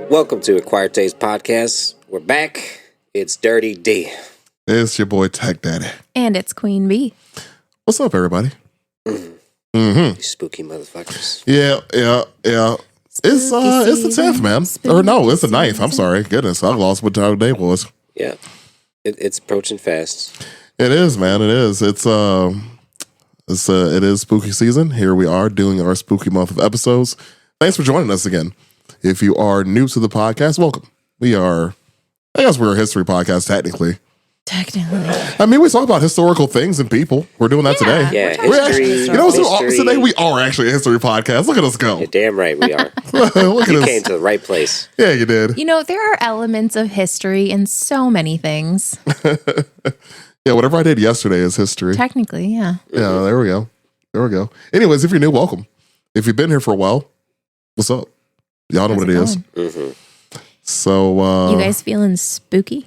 Welcome to Acquired Taste Podcast. We're back. It's Dirty D. It's your boy Tech Daddy. And it's Queen Bee. What's up, everybody? You spooky motherfuckers. Yeah. It's the 10th, man. Or no, it's the 9th. I'm sorry. Goodness, I lost what time of day was. Yeah. It's approaching fast. It is, man. It is. It is spooky season. Here we are doing our spooky month of episodes. Thanks for joining us again. If you are new to the podcast, welcome. I guess we're a history podcast, technically. I mean, we talk about historical things and people. We're doing that today. Yeah, we're actually, history. Today we are actually a history podcast. Look at us go. You're damn right we are. Look at You us. came to the right place. Yeah, you did. You know, there are elements of history in so many things. Yeah, whatever I did yesterday is history. Technically, yeah. Yeah, there we go. Anyways, if you're new, welcome. If you've been here for a while, what's up? Y'all know what it is. Mm-hmm. So, you guys feeling spooky?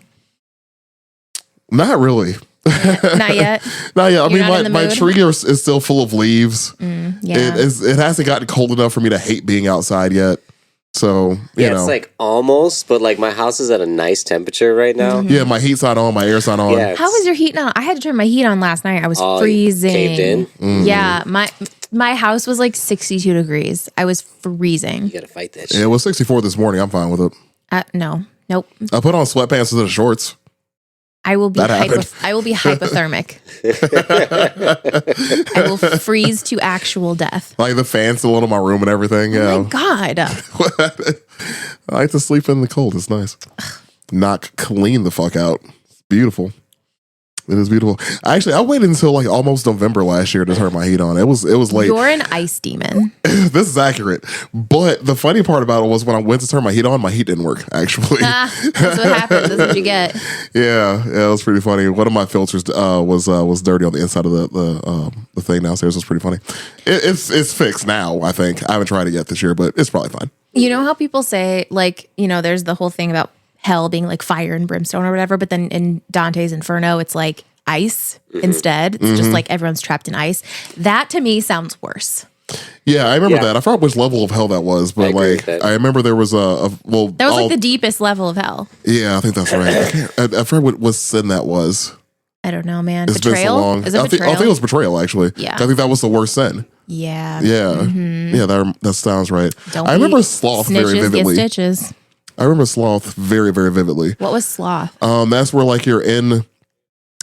not really. Not yet. Not yet. I You're mean, not in the my mood? tree is still full of leaves. Yeah. It hasn't gotten cold enough for me to hate being outside yet. So, you know. It's like almost, but like my house is at a nice temperature right now. Yeah, my heat's not on, my air's not on. Yeah, How was your heat on? I had to turn my heat on last night. I was Oh, freezing. caved in? Mm-hmm. Yeah, my house was like 62 degrees. I was freezing. You gotta fight that shit. It was 64 this morning. I'm fine with it. No, nope. I put on sweatpants instead of shorts. I will be That happened. I will be hypothermic. I will freeze to actual death. Like the fan's still on in my room and everything. Yeah. Oh my God. I like to sleep in the cold. It's nice. Knock clean the fuck out. It's beautiful. It is beautiful. Actually, I waited until like almost November last year to turn my heat on. It was late. You're an ice demon. This is accurate. But the funny part about it was when I went to turn my heat on, my heat didn't work, actually. That's what happens. That's what you get. Yeah, it was pretty funny. One of my filters was dirty on the inside of the thing downstairs. It was pretty funny. It's fixed now, I think. I haven't tried it yet this year, but it's probably fine. You know how people say, like, you know, there's the whole thing about hell being like fire and brimstone or whatever, but then in Dante's Inferno, it's like ice instead. It's just like everyone's trapped in ice. That to me sounds worse. Yeah, I remember that. I forgot which level of hell that was, but I remember there was That was like the deepest level of hell. Yeah, I think that's right. I forgot what sin that was. I don't know, man. It's Betrayal? been so long. Is it I betrayal? think it was betrayal, actually. Yeah. I think that was the worst sin. Yeah. Yeah. Yeah, that sounds right. Don't I remember sloth very snitches vividly. get stitches. I remember sloth very, very vividly. What was sloth? That's where like you're in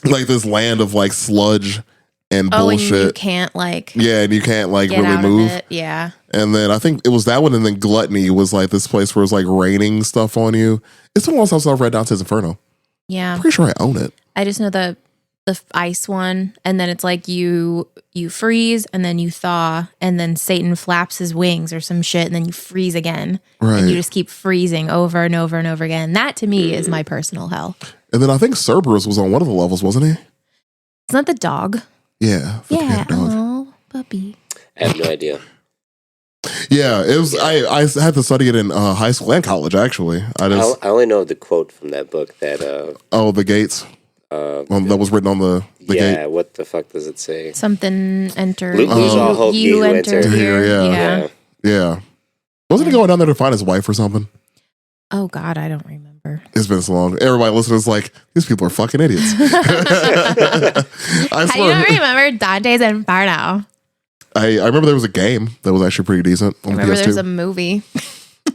like this land of like sludge and bullshit. And you can't like Yeah, and you can't like get really out move. of it. Yeah. And then I think it was that one, and then gluttony was like this place where it's like raining stuff on you. It's been a long time since I've read Dante's Inferno. Yeah. Pretty sure I own it. I just know the ice one, and then it's like you freeze and then you thaw, and then Satan flaps his wings or some shit, and then you freeze again. Right. And you just keep freezing over and over and over again. That to me is my personal hell. And then I think Cerberus was on one of the levels, wasn't he? It's not the dog. Yeah. Yeah. Dog. Oh, puppy. I have no idea. Yeah, it was. I had to study it in high school and college. Actually, I only know the quote from that book that. The gates. That was written on the gate. Yeah, what the fuck does it say? Something enter. Lose all hope, you you enter enter here. here, Yeah. Wasn't he going down there to find his wife or something? Oh God, I don't remember. It's been so long. Everybody listening is like, these people are fucking idiots. I How you swear. don't remember Dante's Inferno? I remember there was a game that was actually pretty decent on I the remember PS2. there was a movie.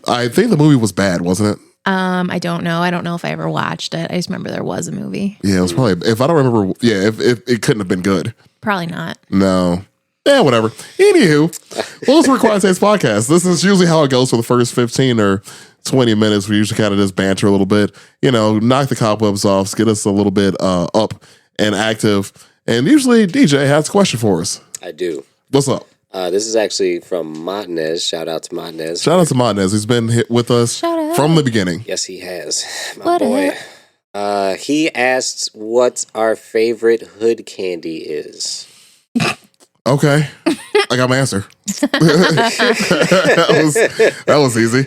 I think the movie was bad, wasn't it? I don't know. I don't know if I ever watched it. I just remember there was a movie. Yeah, it was probably. If I don't remember, if it couldn't have been good. Probably not. No. Yeah, whatever. Anywho, well, it's a Required Taste podcast. This is usually how it goes for the first 15 or 20 minutes. We usually kind of just banter a little bit, knock the cobwebs off, get us a little bit up and active. And usually DJ has a question for us. I do. What's up? This is actually from Montanez. Shout out to Montanez. Shout out to Montanez. He's been with us Shout out. from the beginning. Yes, he has. My What boy. up? He asked what our favorite hood candy is. Okay. I got my answer. that was easy.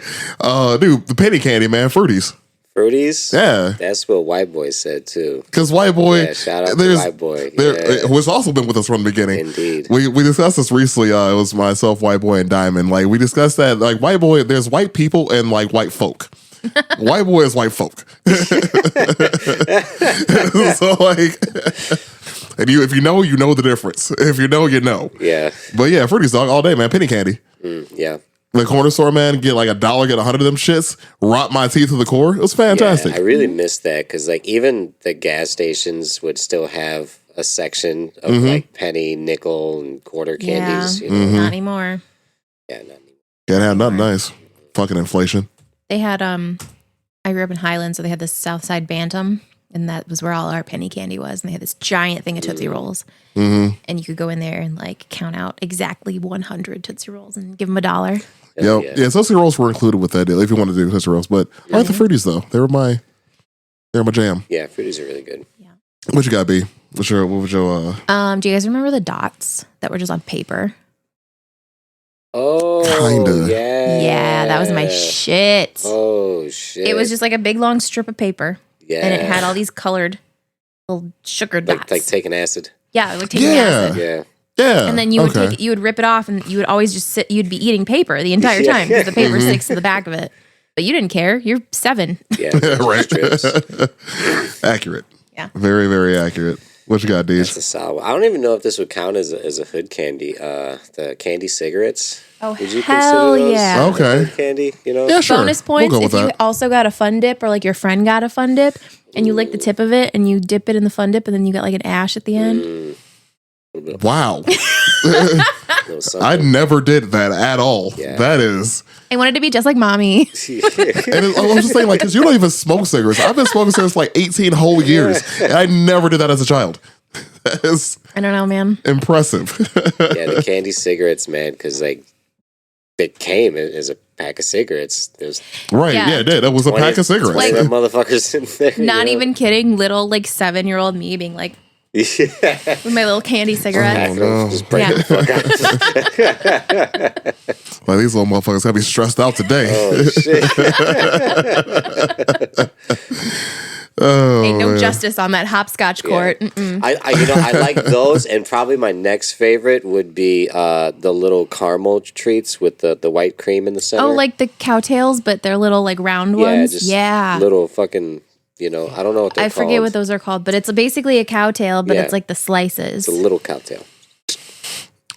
Dude, the penny candy, man, Fruities. Fruities? Yeah. That's what White Boy said too. Because White Boy, Yeah, shout out to White Boy. Who's also been with us from the beginning. Indeed. We discussed this recently. It was myself, White Boy, and Diamond. Like, we discussed that, like, White Boy, there's white people and, like, white folk. White Boy is white folk. So, like, and if you know the difference. If you know, you know. Yeah. But yeah, Fruities, dog, all day, man. Penny candy. Yeah. The corner store, man, get like $1, get 100 of them shits, rot my teeth to the core. It was fantastic. Yeah, I really missed that because, like, even the gas stations would still have a section of like penny, nickel, and quarter candies. Yeah, You know? not anymore. Yeah, not anymore. Can't have nothing nice. Fucking inflation. They had I grew up in Highland, so they had this Southside Bantam, and that was where all our penny candy was. And they had this giant thing of Tootsie Rolls, and you could go in there and like count out exactly 100 Tootsie Rolls and give them $1. Yep. Yeah, Tootsie Rolls were included with that deal if you want to do Tootsie Rolls. But I like the Fruities though. They were my jam. Yeah, Fruities are really good. Yeah. What you got, B? What was your Do you guys remember the dots that were just on paper? Oh, Kinda. Yeah. Yeah, that was my shit. Oh, shit. It was just like a big long strip of paper, yeah. and it had all these colored little sugar dots. like taking acid. Yeah, like taking Yeah. acid. Yeah. Yeah. And then you would you would rip it off, and you would always just sit. You'd be eating paper the entire time because the paper sticks to the back of it. But you didn't care. You're 7. Yeah. right. Strips. Accurate. Yeah. Very, very accurate. What you got, That's Deej? a solid. I don't even know if this would count as a hood candy. The candy cigarettes. Oh, Would you hell consider those yeah. Okay. hood candy? You know. Yeah, sure. Bonus points We'll go if with you that. also got a fun dip, or like your friend got a fun dip, and you lick the tip of it, and you dip it in the fun dip, and then you got like an ash at the end. Wow. Little something. I never did that at all. Yeah. That is. I wanted to be just like mommy. And I was just saying, like, because you don't even smoke cigarettes. I've been smoking cigarettes for like 18 whole years. And I never did that as a child. That is I don't know, man. impressive. Yeah, the candy cigarettes, man, because like it came as a pack of cigarettes. There's Right. Yeah. Yeah, it did. That was a pack of cigarettes. Like- them motherfuckers in there. Not you know? even kidding. Little like 7-year-old me being like Yeah. with my little candy cigarettes. no. Just break Yeah. the fuck out. Like, these little motherfuckers gotta be stressed out today. Oh shit! Ain't no man. justice on that hopscotch court. Mm-mm. I like those, and probably my next favorite would be the little caramel treats with the white cream in the center. Oh, like the cowtails, but they're little like round yeah, ones. just Yeah. little fucking. I don't know what they're I called. forget what those are called, but it's basically a cowtail, but Yeah. it's like the slices. It's a little cocktail.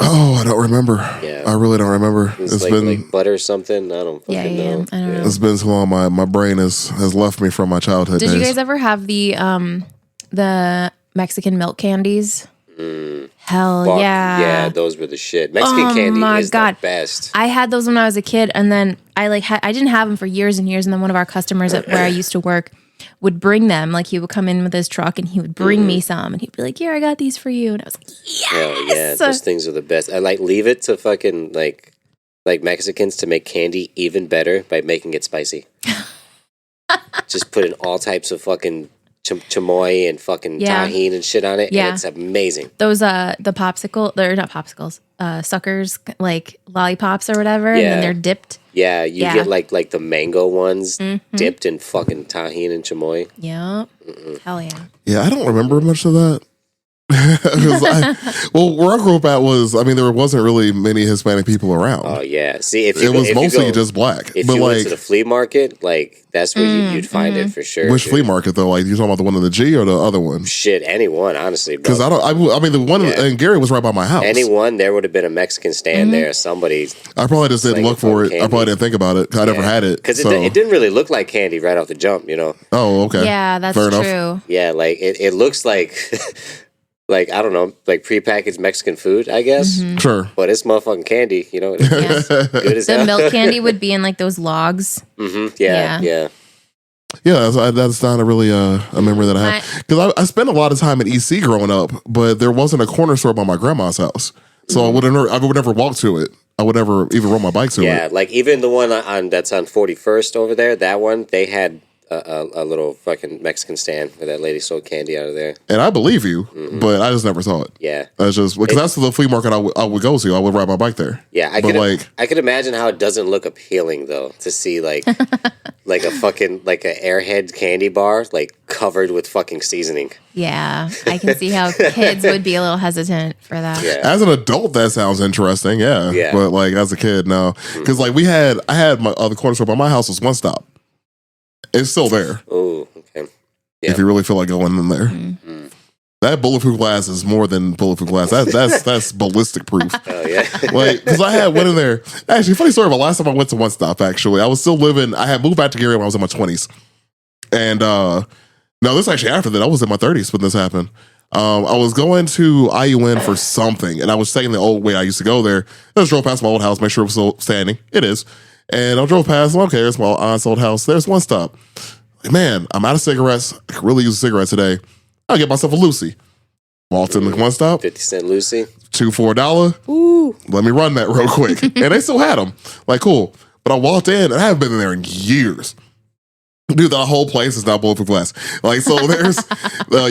Oh, I don't remember. Yeah. I really don't remember. It's It's like, been like butter or something. I don't fucking Yeah, know. I don't know. it's been so long. My brain has left me from my childhood Did days. you guys ever have the Mexican milk candies? Hell Fuck, yeah. yeah, those were the shit. Mexican Oh candy my is God. the best. I had those when I was a kid, and then I didn't have them for years and years. And then one of our customers at where I used to work would bring them. Like he would come in with his truck and he would bring me some, and he'd be like, "Here, I got these for you." And I was like, Hell yeah, "Yes!" those things are the best. I like leave it to fucking like Mexicans to make candy even better by making it spicy. Just put in all types of fucking chamoy and fucking Yeah. tahini and shit on it, Yeah. and it's amazing. Those the popsicle, they're not popsicles, suckers, like lollipops or whatever, and Yeah. then they're dipped. Yeah, you Yeah. get like the mango ones Mm-hmm. dipped in fucking tahini and chamoy. Yep. Hell yeah. Yeah, I don't remember much of that. 'Cause where I grew up at there wasn't really many Hispanic people around. Oh yeah, see if it was mostly just black. If But you went like, to the flea market, like that's where you'd find it for sure. which dude. flea market though? Like, you talking about the one in the G or the other one? Shit, anyone, honestly, bro. Because the one Yeah. in Gary was right by my house. Anyone, there would have been a Mexican stand there. Somebody, I probably just didn't Slinging look for it. fucking I probably candy. didn't think about it. I never had it. because So. it didn't really look like candy right off the jump. Oh, okay. Yeah, that's Fair enough. true. Yeah, like it looks like, like I don't know, like prepackaged Mexican food, I guess. Sure. But it's motherfucking candy. It's Yes. good as The hell. milk candy would be in like those logs. Yeah. Yeah, that's not a really a memory that I have. Because I spent a lot of time in EC growing up, but there wasn't a corner store by my grandma's house. So I would never walk to it. I would never even rode my bike to Yeah, it. like even the one that's on 41st over there, that one, they had a little fucking Mexican stand where that lady sold candy out of there. And I believe you, but I just never saw it. Yeah, that's just because that's the flea market I would go to. I would ride my bike there. Yeah, I could imagine how it doesn't look appealing though to see like like a fucking like an Airhead candy bar like covered with fucking seasoning. Yeah, I can see how kids would be a little hesitant for that. Yeah. As an adult, that sounds interesting. Yeah. But like as a kid, no, because like I had my the corner store by my house was One Stop. It's still there. Oh, okay. Yeah. If you really feel like going in there. Mm-hmm. That bulletproof glass is more than bulletproof glass. That's ballistic proof. Oh yeah. Like, because I went in there. Actually, funny story about last time I went to One Stop. Actually, I was still living. I had moved back to Gary when I was in my 20s, and no, this is actually after that. I was in my 30s when this happened. I was going to IUN for something, and I was taking the old way I used to go there. I just drove past my old house, make sure it was still standing. It is. And I drove past, okay, there's my aunt's old house. There's One Stop. Like, man, I'm out of cigarettes. I could really use a cigarette today. I'll get myself a Lucy. Walked in the One Stop. 50-cent Lucy. $2 for $1. Ooh. Let me run that real quick. And they still had them. Like, cool. But I walked in, and I haven't been in there in years. Dude, the whole place is not bulletproof glass. Like, so there's,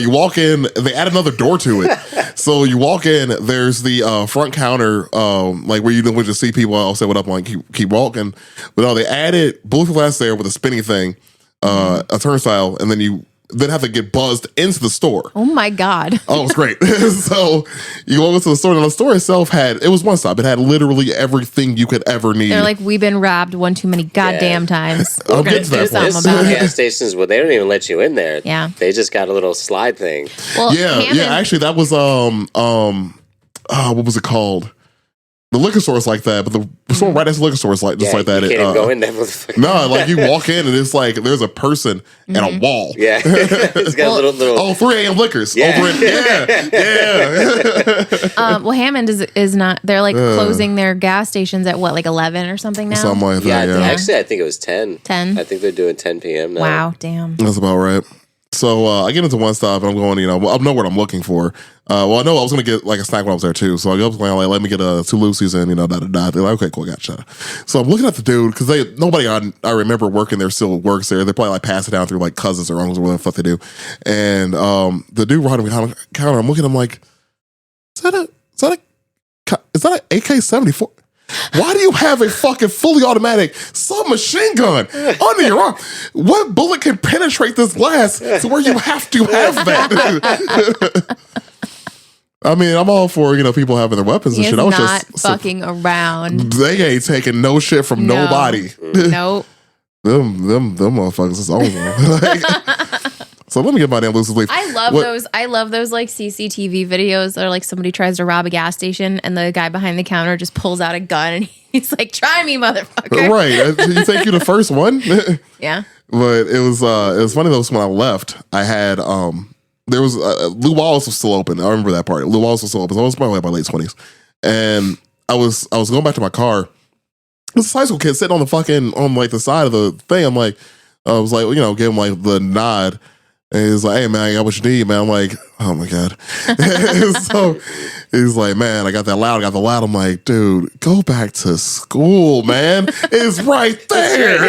you walk in, they add another door to it. So you walk in, there's the front counter, like where you would just see people, I'll say what up, like keep walking. But no, they added bulletproof glass there with a spinny thing, a turnstile, and then you then have to get buzzed into the store. Oh my God. Oh, it was great. So you go to the store, and the store itself it was One Stop. It had literally everything you could ever need. They're like, we've been robbed one too many goddamn times. I'll get to that point. There's some gas stations where they don't even let you in there. Yeah. They just got a little slide thing. Well, yeah. Actually, that was what was it called? The liquor store is like that, but the store right next to the liquor store is like just like that. You can't even go in there, motherfucker. No, like you walk in and it's like there's a person and a wall. Yeah, it's got a little. 3 a.m. liquors over in. Yeah. Well, Hammond is not. They're like closing their gas stations at what, like 11 or something now. Something like that. Yeah. Actually, I think it was 10. 10. I think they're doing 10 p.m. now. Wow, damn. That's about right. So I get into One Stop and I'm going, I know what I'm looking for. I know I was going to get like a snack when I was there too. So I go up like, let me get 2 Lucy's and, They're like, okay, cool, gotcha. So I'm looking at the dude because nobody I remember working there still works there. They probably like pass it down through like cousins or uncles or whatever the fuck they do. And the dude behind me counter, I'm looking, I'm like, is that an AK-74? Why do you have a fucking fully automatic submachine gun under your arm? What bullet can penetrate this glass to where you have to have that? I mean, I'm all for, people having their weapons and shit. I was not fucking around. They ain't taking no shit from nobody. Nope. them motherfuckers is over. So let me get my damn loose leaf. I love those like CCTV videos or like somebody tries to rob a gas station and the guy behind the counter just pulls out a gun and he's like, "Try me, motherfucker." Right. You think you're the first one? Yeah. But it was funny though, when I left, I had there was Lou Wallace was still open. I remember that part. Lou Wallace was still open. So I was probably in my late 20s. And I was going back to my car. This high school kid sitting on the side of the thing. I was like, give him like the nod. And he's like, "Hey man, I got what you need, man." I'm like, "Oh my God." So he's like, "Man, I got the loud. I'm like, "Dude, go back to school, man. It's right there."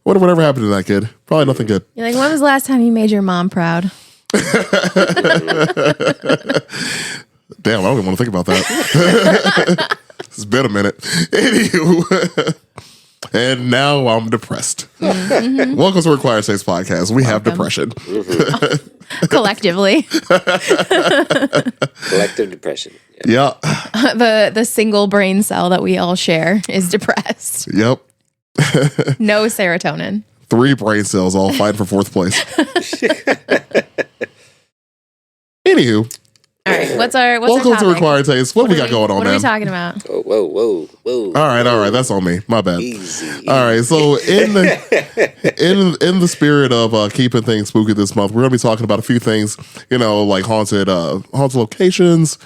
Whatever happened to that kid? Probably nothing good. You're like, when was the last time you made your mom proud? Damn, I don't even want to think about that. It's been a minute. Anywho. And now I'm depressed. Mm-hmm. Welcome to Required Taste Podcast. We have depression. Mm-hmm. Collectively. Collective depression. Yeah. The single brain cell that we all share is depressed. Yep. No serotonin. 3 brain cells all fighting for 4th place. Anywho. All right, what's welcome our to Required Taste. What we got going on, man? What are we talking about? Whoa. All right, that's on me. My bad. Easy. All right, so in the spirit of keeping things spooky this month, we're gonna be talking about a few things, like haunted locations,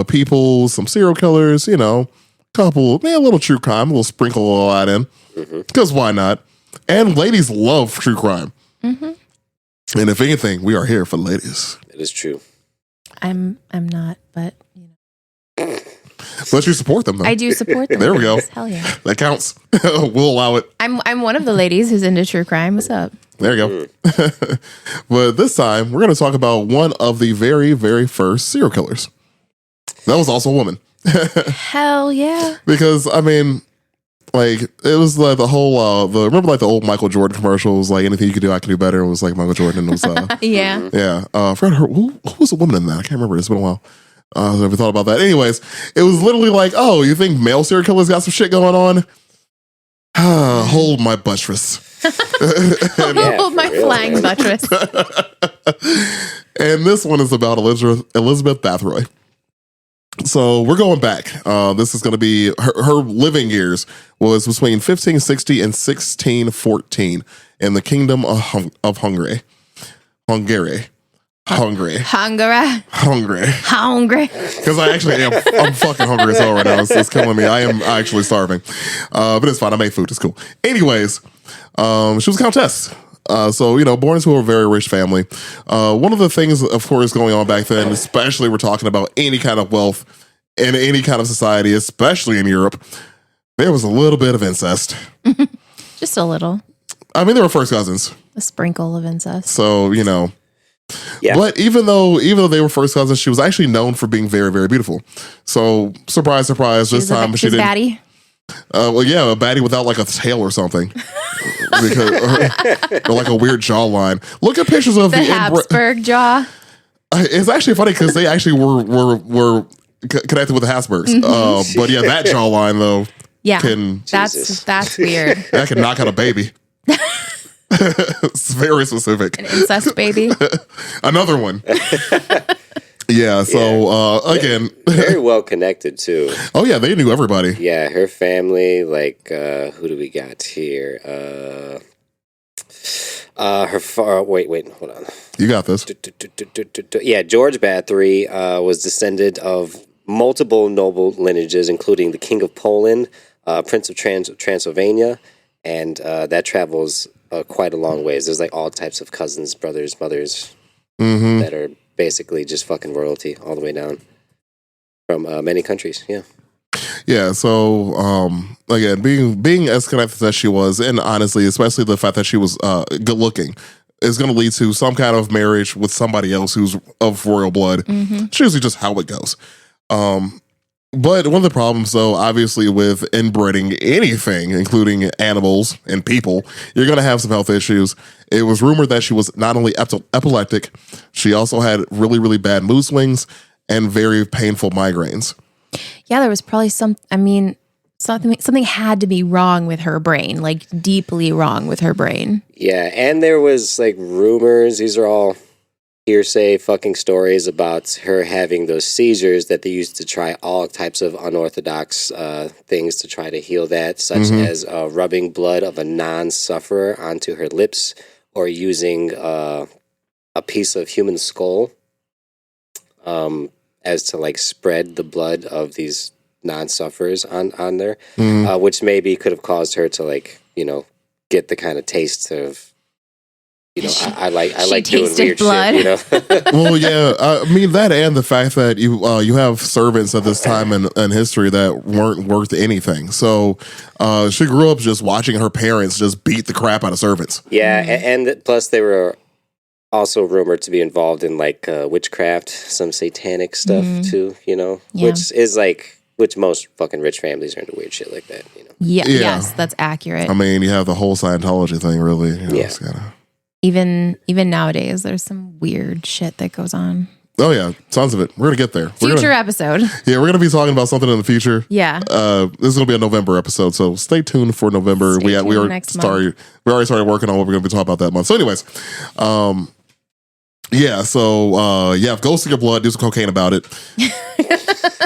people, some serial killers, a little true crime, a little sprinkle a lot in, because why not? And ladies love true crime, and if anything, we are here for ladies. It is true. I'm not, but But you support them, though. I do support them. There we go. Hell yeah. That counts. We'll allow it. I'm one of the ladies who's into true crime. What's up? There you go. But this time, we're going to talk about one of the very, very first serial killers. That was also a woman. Hell yeah. Because, I mean, like, it was like the whole, remember like the old Michael Jordan commercials, like anything you could do, I can do better. It was like Michael Jordan. It was, Yeah. yeah. I forgot who was the woman in that? I can't remember. It's been a while. I never thought about that. Anyways, it was literally like, oh, you think male serial killers got some shit going on? Hold my buttress. Hold my flying buttress. And this one is about Elizabeth Bathory. So we're going back. This is going to be her living years was between 1560 and 1614 in the Kingdom of Hungary. Hungary. Because I actually am. I'm fucking hungry as hell right now. It's killing me. I am actually starving. But it's fine. I made food. It's cool. Anyways, she was a countess. So, born into a very rich family. One of the things, of course, going on back then, especially we're talking about any kind of wealth in any kind of society, especially in Europe, there was a little bit of incest. Just a little. I mean, they were first cousins. A sprinkle of incest. So, Yeah. But even though they were first cousins, she was actually known for being very, very beautiful. So, surprise, surprise, this time she didn't. Baddie? Well, yeah, a baddie without like a tail or something. Or like a weird jawline. Look at pictures of the Habsburg jaw. It's actually funny because they actually were connected with the Habsburgs. But yeah, that jawline though. Yeah, Jesus. that's weird. That can knock out a baby. It's very specific. An incest baby. Another one. Yeah, so again, very well connected too. Oh yeah, they knew everybody. Yeah, her family, like who do we got here? Wait, hold on. You got this. Yeah, George Bathory was descended of multiple noble lineages, including the King of Poland, Prince of Transylvania, and that travels quite a long ways. There's like all types of cousins, brothers, mothers that are basically just fucking royalty all the way down from many countries. Yeah. Yeah. So again, being as connected as she was, and honestly, especially the fact that she was good looking, is going to lead to some kind of marriage with somebody else who's of royal blood. It's usually just how it goes. But one of the problems, though, obviously with inbreeding anything, including animals and people, you're going to have some health issues. It was rumored that she was not only epileptic, she also had really, really bad mood swings and very painful migraines. Yeah, there was probably something had to be wrong with her brain, like deeply wrong with her brain. Yeah, and there was like rumors, these are all hearsay fucking stories about her having those seizures that they used to try all types of unorthodox things to try to heal that, such as rubbing blood of a non-sufferer onto her lips or using a piece of human skull as to like spread the blood of these non-sufferers on there, which maybe could have caused her to like, get the kind of taste of, I like doing weird blood. Shit, Well, yeah, I mean that, and the fact that you have servants at this time in history that weren't worth anything. So she grew up just watching her parents just beat the crap out of servants. Yeah, and plus they were also rumored to be involved in like witchcraft, some satanic stuff too. Which most fucking rich families are into weird shit like that. Yeah. Yes, that's accurate. I mean, you have the whole Scientology thing, really. It's Even nowadays, there's some weird shit that goes on. Oh yeah, tons of it. We're gonna get there. Future episode. Yeah, we're gonna be talking about something in the future. Yeah. This is gonna be a November episode, so stay tuned for November. We already started working on what we're gonna be talking about that month. So, anyways, yeah. So ghosts in your blood. Do some cocaine about it.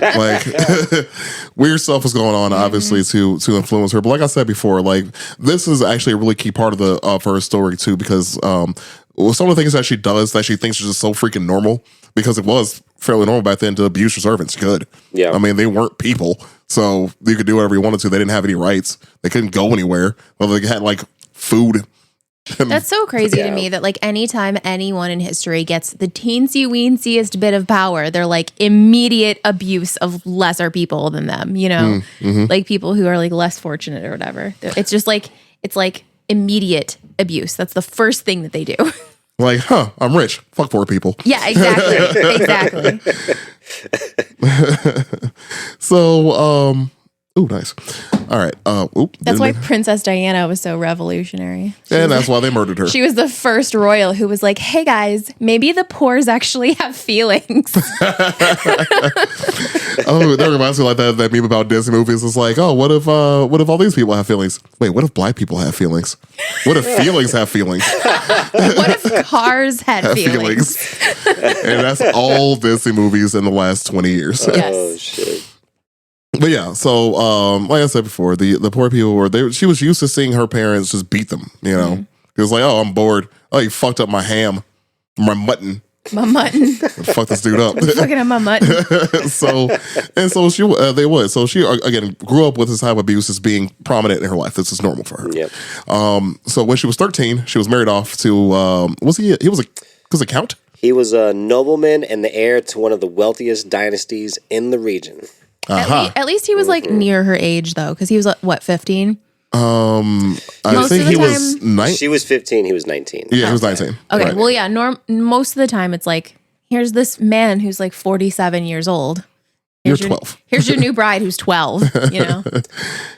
Like weird stuff was going on, obviously, to influence her. But like I said before, like this is actually a really key part of her story too, because some of the things that she does that she thinks is just so freaking normal, because it was fairly normal back then to abuse your servants. Good. Yeah. I mean, they weren't people, so you could do whatever you wanted to. They didn't have any rights. They couldn't go anywhere. Well, they had like food That's so crazy to me that like anytime anyone in history gets the teensy weensiest bit of power, they're like immediate abuse of lesser people than them, you know, like people who are like less fortunate or whatever. It's just like, it's like immediate abuse. That's the first thing that they do. Like, I'm rich. Fuck poor people. Yeah, exactly. So, ooh, nice. All right. That's why Princess Diana was so revolutionary. And that's why they murdered her. She was the first royal who was like, hey guys, maybe the poors actually have feelings. Oh, that reminds me like that meme about Disney movies. It's like, oh, what if all these people have feelings? Wait, what if black people have feelings? What if feelings have feelings? What if cars had feelings? And that's all Disney movies in the last 20 years. Yes. Oh shit. But yeah, so like I said before, the poor people she was used to seeing her parents just beat them, you know. It was like, oh, I'm bored. Oh, you fucked up my ham, my mutton. My mutton. Fuck this dude up. Fucking up my mutton. So she again grew up with this type of abuse as being prominent in her life. This is normal for her. Yep. So when she was 13, she was married off to was a count? He was a nobleman and the heir to one of the wealthiest dynasties in the region. At least he was like near her age though, because he was what, 15? I think he was 9. She was 15. He was 19. Yeah, he was 19. Okay, Right. well, yeah. Most of the time, it's like, here's this man who's like 47 years old. You're 12. Here's your new bride who's 12. You know.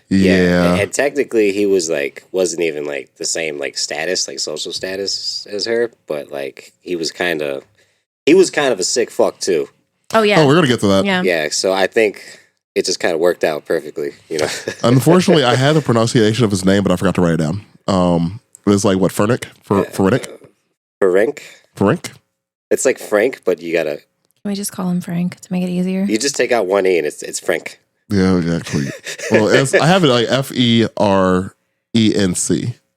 Yeah. And technically, he wasn't even like the same like status, like social status as her, but like he was kind of a sick fuck too. Oh yeah. Oh, we're gonna get to that. Yeah. Yeah. So I think it just kind of worked out perfectly, you know. Unfortunately, I had the pronunciation of his name, but I forgot to write it down. It was like what, Fernick? Frank? It's like Frank, but you gotta. Can we just call him Frank to make it easier? You just take out one E and it's Frank. Yeah, exactly. Well, I have it like FERENC.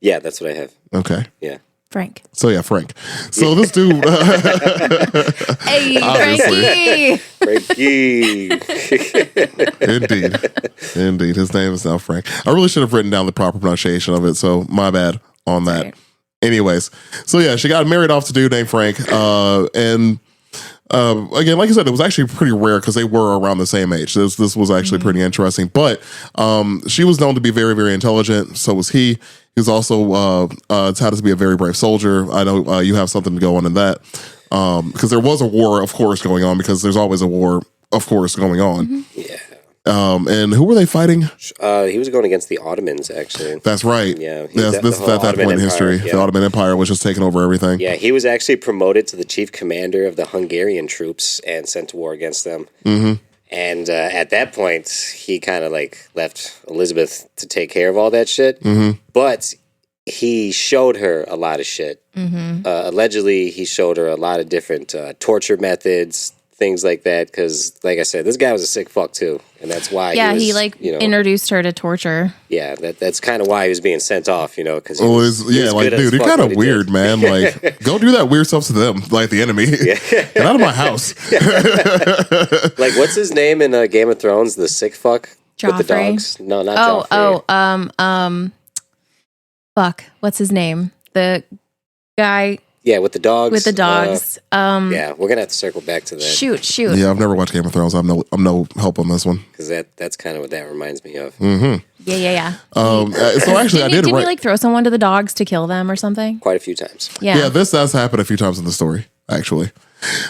Yeah, that's what I have. Okay. Yeah. Frank. So yeah, Frank. So this dude. Hey, Frankie. Frankie. Indeed. His name is now Frank. I really should have written down the proper pronunciation of it. So my bad on that. Right. Anyways, so yeah, she got married off to a dude named Frank, and. Again, like I said, it was actually pretty rare because they were around the same age. This was actually pretty interesting. But she was known to be very, very intelligent. So was he. He was also touted to be a very brave soldier. I know you have something to go on in that because there was a war, of course, going on because there's always a war, of course, going on. Mm-hmm. Yeah. And who were they fighting? He was going against the Ottomans, actually. That's right. Yeah. This at that point in history, the Ottoman Empire was just taking over everything. Yeah, he was actually promoted to the chief commander of the Hungarian troops and sent to war against them. Mm-hmm. And at that point, he kind of like left Elizabeth to take care of all that shit. Mm-hmm. But he showed her a lot of shit. Mm-hmm. Allegedly, he showed her a lot of different torture methods, things like that, because like I said, this guy was a sick fuck too, and that's why he introduced her to torture. Yeah, that's kind of why he was being sent off, you know, because dude, you're kind of weird, man. Like, go do that weird stuff to them, like the enemy. Yeah. Get out of my house. Like, what's his name in Game of Thrones? The sick fuck Joffrey? with the dogs? No, not Joffrey. Fuck, what's his name? The guy. Yeah, with the dogs. With the dogs. Yeah, we're gonna have to circle back to that. Shoot. Yeah, I've never watched Game of Thrones. I'm no help on this one because that's kind of what that reminds me of. Mm-hmm. Yeah. So actually, didn't he like throw someone to the dogs to kill them or something? Quite a few times. Yeah. This has happened a few times in the story, actually.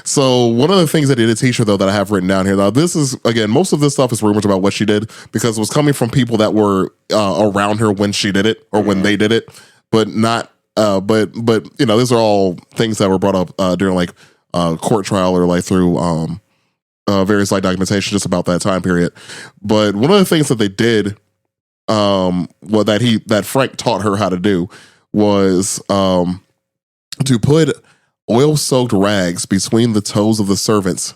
So one of the things that he did teach her, though, that I have written down here. Now, this is, again, most of this stuff is rumors about what she did because it was coming from people that were around her when she did it or when they did it, but not. But you know, these are all things that were brought up during like court trial or like through various like documentation just about that time period. But one of the things that they did, that Frank taught her how to do was to put oil-soaked rags between the toes of the servants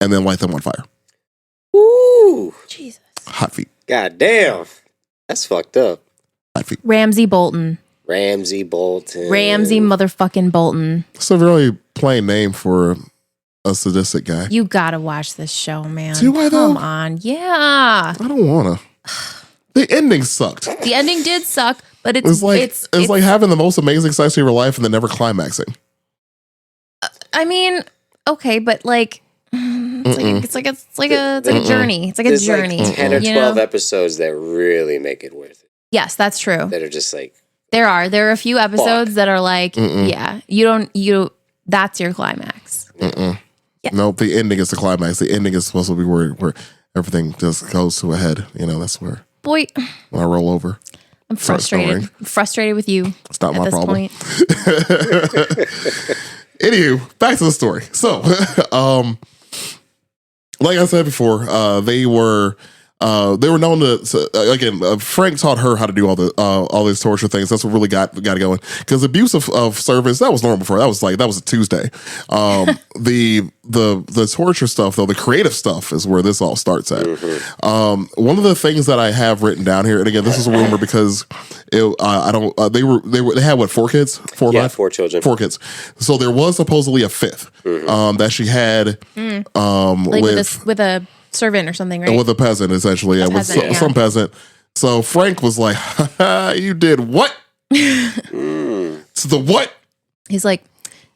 and then light them on fire. Ooh, Jesus! Hot feet. God damn, that's fucked up. Hot feet. Ramsey Bolton. Ramsey motherfucking Bolton. It's a really plain name for a sadistic guy. You gotta watch this show, man. Do I though? Come on. Yeah. I don't wanna. The ending sucked. The ending did suck, But It's like having the most amazing sex of your life and then never climaxing. I mean, okay, but like it's like a journey. It's like There's a journey. Like 10 or 12 episodes that really make it worth it. Yes, that's true. That are just like there are a few episodes that are like that's your climax. Yeah. Nope, the ending is the climax. The ending is supposed to be where everything just goes to a head. You know, that's where when I roll over. I'm frustrated. Frustrated with you. It's not my problem. Anywho, back to the story. So, like I said before, they were known to again. Frank taught her how to do all these torture things. That's what really got it going. Because abuse of servants, that was normal before. That was a Tuesday. The torture stuff though, the creative stuff is where this all starts at. One of the things that I have written down here, and again, this is a rumor because they had what, 4 kids, 4 or 5? 4 children, 4 kids. So there was supposedly a 5th that she had with a servant or something, right? With a peasant, essentially. Some peasant. So Frank was like, you did what? So the what? He's like,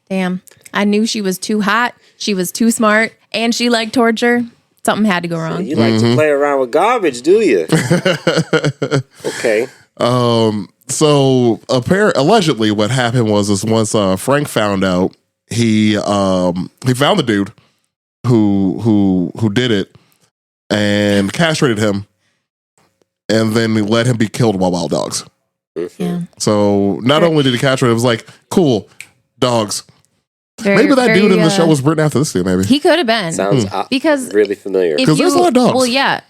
damn, I knew she was too hot, she was too smart, and she liked torture. Something had to go wrong. So you like to play around with garbage, do you? Okay. So allegedly what happened was once Frank found out, he found the dude who did it and castrated him, and then let him be killed by wild dogs. Yeah. So not only did he castrate, it was like, cool, dogs. Maybe that dude in the show was written after this dude. Maybe he could have been. Sounds because really familiar. Because there's a lot of dogs. Well, yeah,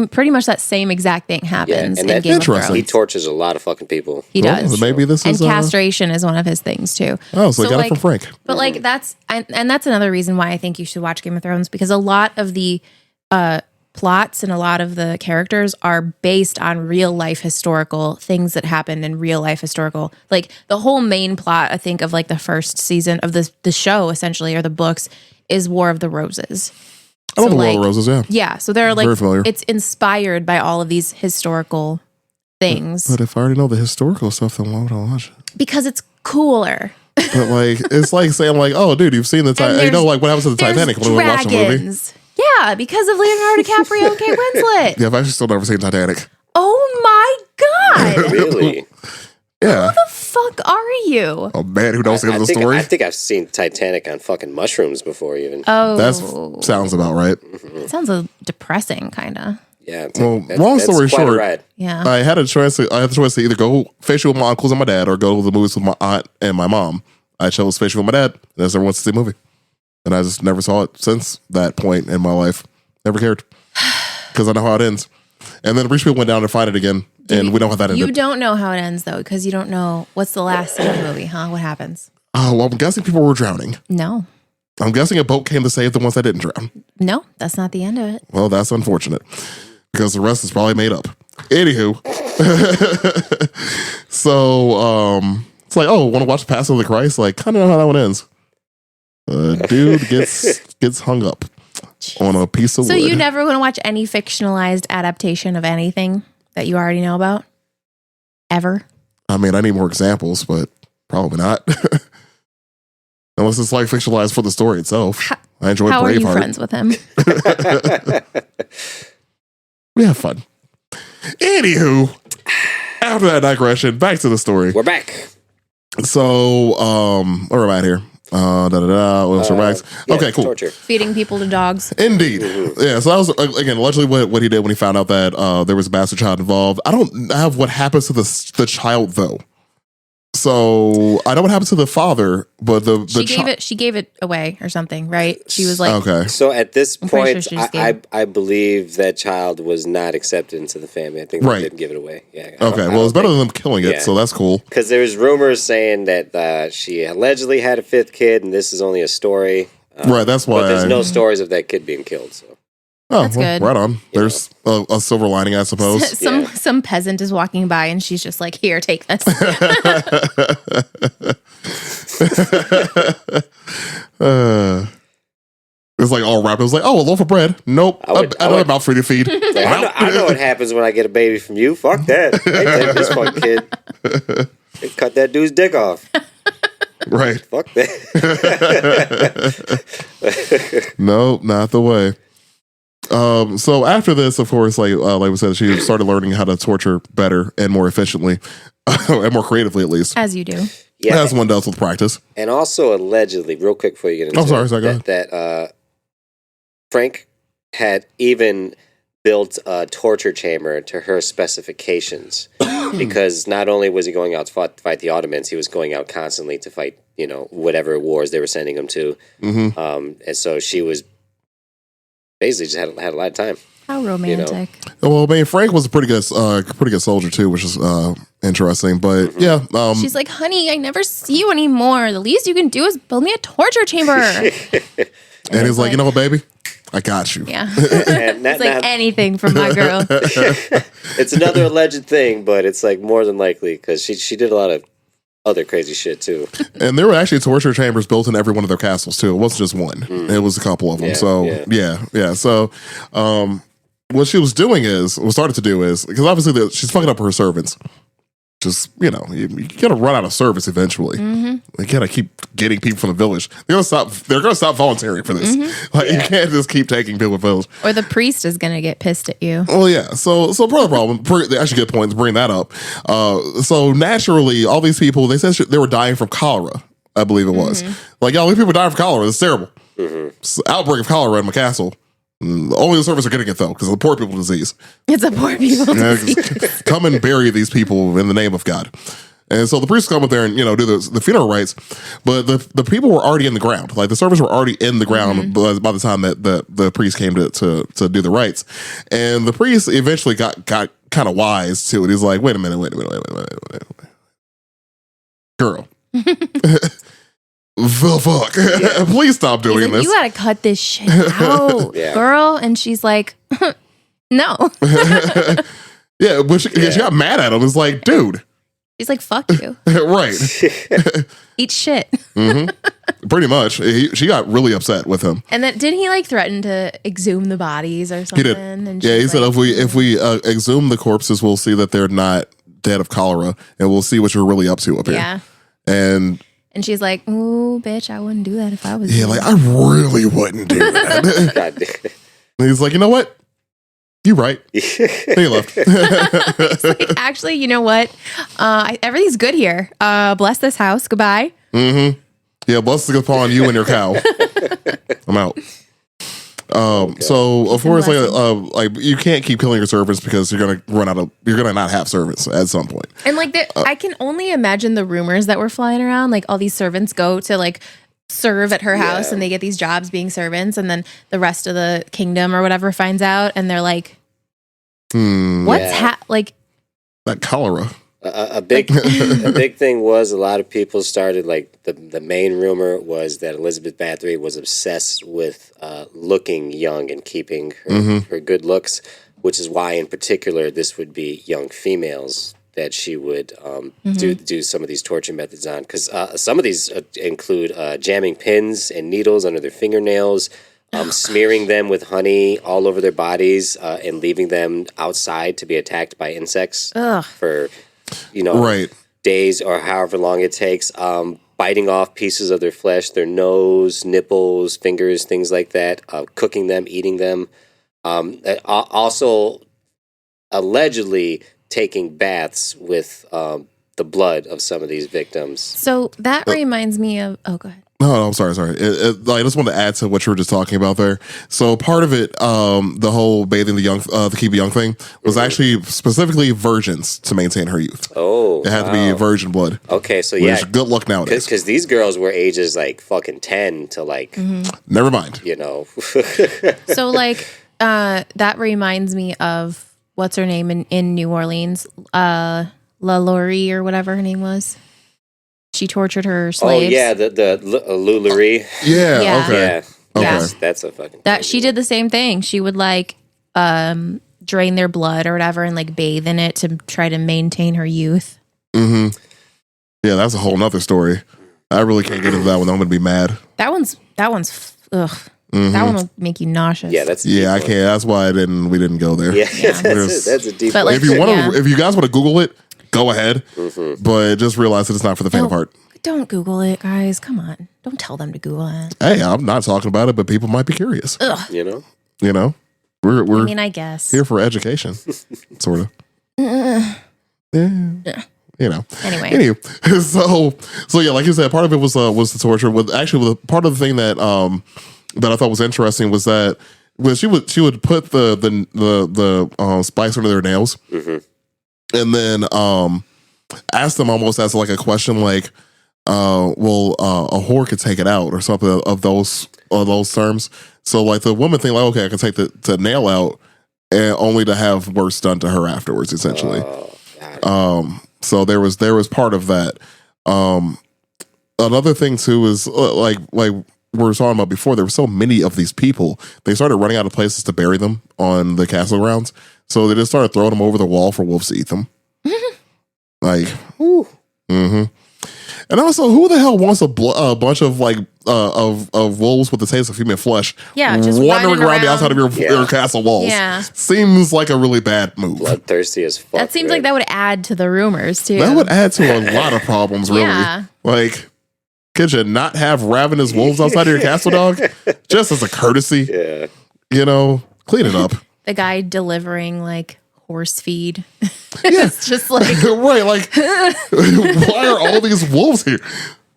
pretty much that same exact thing happens in Game of Thrones. He tortures a lot of fucking people. He does. Maybe this is castration is one of his things too. Oh, so he got it from Frank. But like that's another reason why I think you should watch Game of Thrones, because a lot of the plots and a lot of the characters are based on real life historical things that happened in real life historical. Like the whole main plot, I think, of like the first season of the show, essentially, or the books, is War of the Roses. I love the War of the Roses, yeah. Yeah, so they're like, it's inspired by all of these historical things. But if I already know the historical stuff, then why would I watch it? Because it's cooler. But like, it's like saying like, oh, dude, you've seen the Titanic. You know, like what happens to the Titanic when we watch the movie? Yeah, because of Leonardo DiCaprio and Kate Winslet. Yeah, I've actually still never seen Titanic. Oh my God. Really? Yeah. Who the fuck are you? A man who knows the story? I think I've seen Titanic on fucking mushrooms before even. Oh. That sounds about right. It sounds depressing, kind of. Yeah. Well, long story short, yeah, I had the choice to either go fishing with my uncles and my dad or go to the movies with my aunt and my mom. I chose fishing with my dad, and I never went to see the movie. And I just never saw it since that point in my life. Never cared. Because I know how it ends. And then Rich people went down to find it again, and we don't have that ended. You don't know how it ends, though, because you don't know what's the last scene of the movie, huh? What happens? Oh, well, I'm guessing people were drowning. No. I'm guessing a boat came to save the ones that didn't drown. No, that's not the end of it. Well, that's unfortunate. Because the rest is probably made up. Anywho. So, it's like, oh, want to watch Passion of the Christ? Like, kind of know how that one ends. Dude gets hung up on a piece of wood. So you never want to watch any fictionalized adaptation of anything that you already know about? Ever? I mean, I need more examples, but probably not. Unless it's like fictionalized for the story itself. I enjoy Braveheart. How are you friends with him? We have fun. Anywho, after that digression, back to the story. We're back. So, where am I at here? Okay, cool. Torture. Feeding people to dogs. Indeed. Yeah, so that was, again, allegedly what he did when he found out that there was a bastard child involved. I don't have what happens to the child, though. So I know what happens to the father, but she gave it away or something, right? She was like, okay. So at this point, sure I believe that child was not accepted into the family. I think they didn't give it away. Yeah. Okay. Well, it's better than them killing it, so that's cool. Because there's rumors saying that she allegedly had a 5th kid, and this is only a story. Right. That's why. But there's no stories of that kid being killed. So. Oh, that's good. Right on. There's a silver lining, I suppose. Some peasant is walking by and she's just like, "Here, take this." It's like all wrapped. It was like, oh, a loaf of bread. Nope. Another mouth for you to feed. Like, I know what happens when I get a baby from you. Fuck that. Hey, take this fucking kid. They cut that dude's dick off. Right. Fuck that. Nope, not the way. So after this, of course, like we said, she started learning how to torture better and more efficiently, and more creatively, at least. As you do. Yeah. As one does with practice. And also, allegedly, real quick before you get into that Frank had even built a torture chamber to her specifications because not only was he going out to fight the Ottomans, he was going out constantly to fight, whatever wars they were sending him to. Mm-hmm. And so she was basically just had a lot of time. How romantic. Well, I mean, Frank was a pretty good soldier too, which is interesting. But yeah, she's like, honey, I never see you anymore. The least you can do is build me a torture chamber. and he's like, you know what, baby? I got you. Yeah. It's like anything from my girl. It's another alleged thing, but it's like more than likely because she did a lot of other crazy shit too. And there were actually torture chambers built in every one of their castles too. It wasn't just one. It was a couple of them. Yeah. So what she was started to do is, because obviously she's fucking up her servants. Just, you gotta run out of service eventually. Mm-hmm. You gotta keep getting people from the village. They're gonna stop volunteering for this. Mm-hmm. You can't just keep taking people from the village. Or the priest is gonna get pissed at you. Well, yeah. So part of the problem, actually good point to bring that up. So naturally, all these people, they said they were dying from cholera, I believe it was. Like, all these people dying from cholera. It's terrible. It's an outbreak of cholera in my castle. Only the servants are getting it though, because it's a poor people disease. It's a poor people disease. Come and bury these people in the name of God. And so the priests come up there and do the funeral rites, but the people were already in the ground. Like the servants were already in the ground by the time that the priest came to do the rites. And the priest eventually got kind of wise to it. He's like, wait a minute, girl. The fuck? Yeah. Please stop doing this. You gotta cut this shit out, girl. And she's like, no. Yeah, but she got mad at him. It's like, dude. She's like, fuck you. Right. Eat shit. Pretty much. She got really upset with him. And then didn't he threaten to exhume the bodies or something? He did. And he said if we exhume the corpses, we'll see that they're not dead of cholera, and we'll see what you're really up to up here. Yeah. And she's like, ooh, bitch, I wouldn't do that if I was you. Like, I really wouldn't do that. And he's like, you know what? You're right. And he left. It's like, actually, you know what? Everything's good here. Bless this house. Goodbye. Mm-hmm. Yeah, blessings upon you and your cow. I'm out. So of course, like you can't keep killing your servants because you're gonna not have servants at some point. And like, I can only imagine the rumors that were flying around. Like all these servants go to like serve at her house and they get these jobs being servants, and then the rest of the kingdom or whatever finds out, and they're like, "What's like that cholera?" A big thing was a lot of people started, like, the main rumor was that Elizabeth Bathory was obsessed with looking young and keeping her good looks, which is why in particular this would be young females that she would do some of these torture methods on, because some of these include jamming pins and needles under their fingernails, smearing them with honey all over their bodies, and leaving them outside to be attacked by insects for days or however long it takes, biting off pieces of their flesh, their nose, nipples, fingers, things like that, cooking them, eating them. Also, allegedly taking baths with the blood of some of these victims. So that reminds me of... Oh, go ahead. No, I'm sorry. I just wanted to add to what you were just talking about there. So part of it, the whole bathing the young, to keep young thing, was actually specifically virgins to maintain her youth. Oh, it had to be virgin blood. Okay, so good luck nowadays. Because these girls were ages like fucking 10 to like. Never mind. So like, that reminds me of what's her name in New Orleans, LaLaurie or whatever her name was. She tortured her slaves. Oh yeah, the Lularie. Yeah. Okay. Yeah. That's a fucking. That she did the same thing. She would like drain their blood or whatever and like bathe in it to try to maintain her youth. Mm-hmm. Yeah, that's a whole nother story. I really can't get into that one. I'm gonna be mad. That one's ugh. That one will make you nauseous. Yeah, that's I can't. That's why we didn't go there. Yeah, that's a deep But one. like, If you guys want to Google it, go ahead. But just realize that it's not for the faint of heart. Don't Google it, guys. Come on. Don't tell them to Google it. Hey, I'm not talking about it, but people might be curious. Ugh. You know, we're I mean, I guess. here for education, sort of. Yeah. Anyway. So yeah, like you said, part of it was the torture. Part of the thing that that I thought was interesting was that when she would put the spice under their nails, and then ask them almost as like a question, like, a whore could take it out or something of those terms. So like the woman think like, okay, I can take the nail out, and only to have worse done to her afterwards, essentially. So there was part of that. Another thing too is like we were talking about before, there were so many of these people, they started running out of places to bury them on the castle grounds. So they just started throwing them over the wall for wolves to eat them. Like, and also, who the hell wants a bunch of like of wolves with the taste of human flesh? Yeah, just wandering around the outside of your Yeah. castle walls. Yeah. Seems like a really bad move. Bloodthirsty as fuck. That seems like that would add to the rumors too. That would add to a lot of problems, really. Yeah. Like, could you not have ravenous wolves outside of your castle, dog? Just as a courtesy. Yeah. You know, clean it up. The guy delivering like horse feed. It's just like Right, like, why are all these wolves here?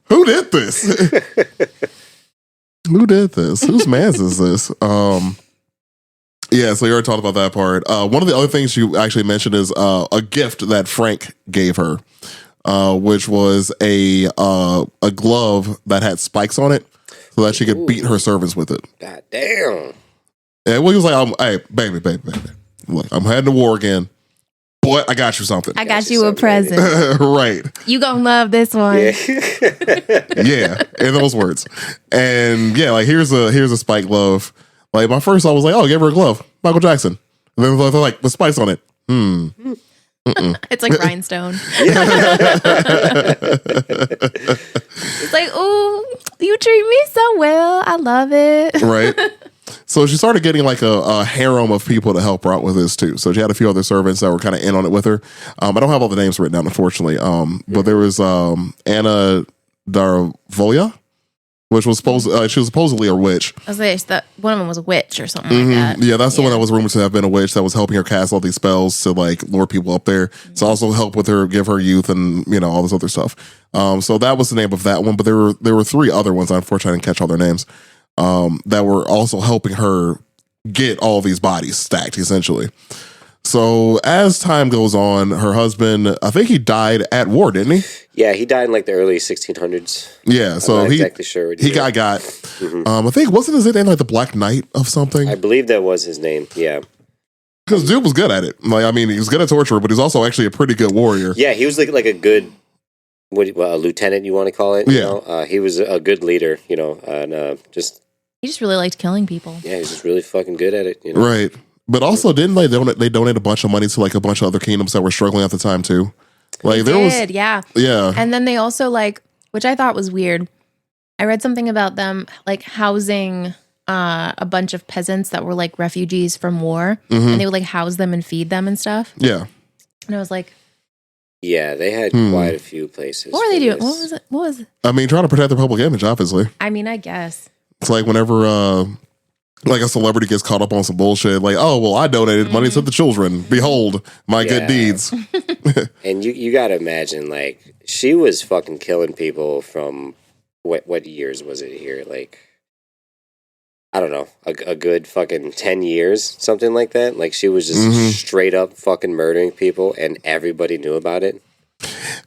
Who did this? Who did this? Whose man's is this? Yeah, so you already talked about that part. One of the other things you actually mentioned is a gift that Frank gave her, which was a glove that had spikes on it, so that she could beat her servants with it. God damn. And well, he was like, "Hey, baby, look, I'm heading to war again. Boy, I got you something. I got you a present. Right. You gonna love this one. Yeah, in those words. And yeah, like here's a spike glove. Like my first thought was like, oh, give her a glove, Michael Jackson. And then they're like, with spikes on it. It's like rhinestone. It's like, ooh, you treat me so well. I love it. Right. So she started getting like a harem of people to help her out with this too. So she had a few other servants that were kind of in on it with her. I don't have all the names written down, unfortunately. But there was Anna Darvolia, which was she was supposedly a witch. I was like, that one of them was a witch or something like that. Yeah, that's the one that was rumored to have been a witch that was helping her cast all these spells to like lure people up there. To also help with her, give her youth and all this other stuff. So that was the name of that one. But there were three other ones. Unfortunately, I didn't catch all their names. That were also helping her get all these bodies stacked, essentially. So as time goes on, her husband, I think he died at war, didn't he? Yeah, he died in like the early 1600s. Yeah, so I'm not exactly sure. He got. I think wasn't his name like the Black Knight of something? I believe that was his name. Yeah, because dude was good at it. Like, I mean, he was good at torture, but he's also actually a pretty good warrior. Yeah, he was like a good, a lieutenant, you want to call it? Yeah, he was a good leader. And just. He just really liked killing people. Yeah, he's just really fucking good at it. Right. But also, didn't they donate a bunch of money to like a bunch of other kingdoms that were struggling at the time too? Like yeah. And then they also like, which I thought was weird. I read something about them like housing a bunch of peasants that were like refugees from war, and they would like house them and feed them and stuff. Yeah. And I was like, yeah, they had quite a few places. What were they doing? What was it? I mean, trying to protect their public image, obviously. I mean, I guess. It's like whenever like a celebrity gets caught up on some bullshit, like, oh, well, I donated money to the children. Behold, my good deeds. And you got to imagine, like, she was fucking killing people from what years was it here? Like, I don't know, a good fucking 10 years, something like that. Like, she was just straight up fucking murdering people, and everybody knew about it.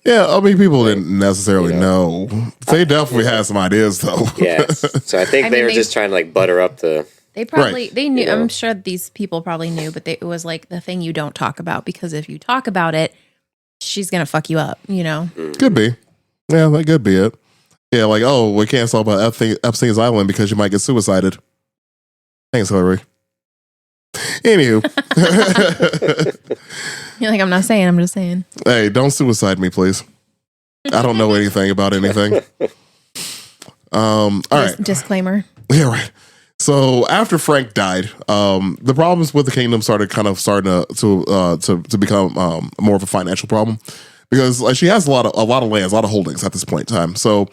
Yeah, I mean, people didn't necessarily know. They definitely had some ideas, though. Yes. So I think they were just trying to, like, butter up the... They probably, they knew, I'm sure these people probably knew, but it was, like, the thing you don't talk about, because if you talk about it, she's going to fuck you up, Could be. Yeah, that could be it. Yeah, like, oh, we can't talk about Epstein's Island because you might get suicided. Thanks, Hillary. Anywho. You're like, I'm not saying, I'm just saying. Hey, don't suicide me, please. I don't know anything about anything. All right. Disclaimer. Yeah, right. So after Frank died, the problems with the kingdom started to become more of a financial problem because like she has a lot of lands, a lot of holdings at this point in time. So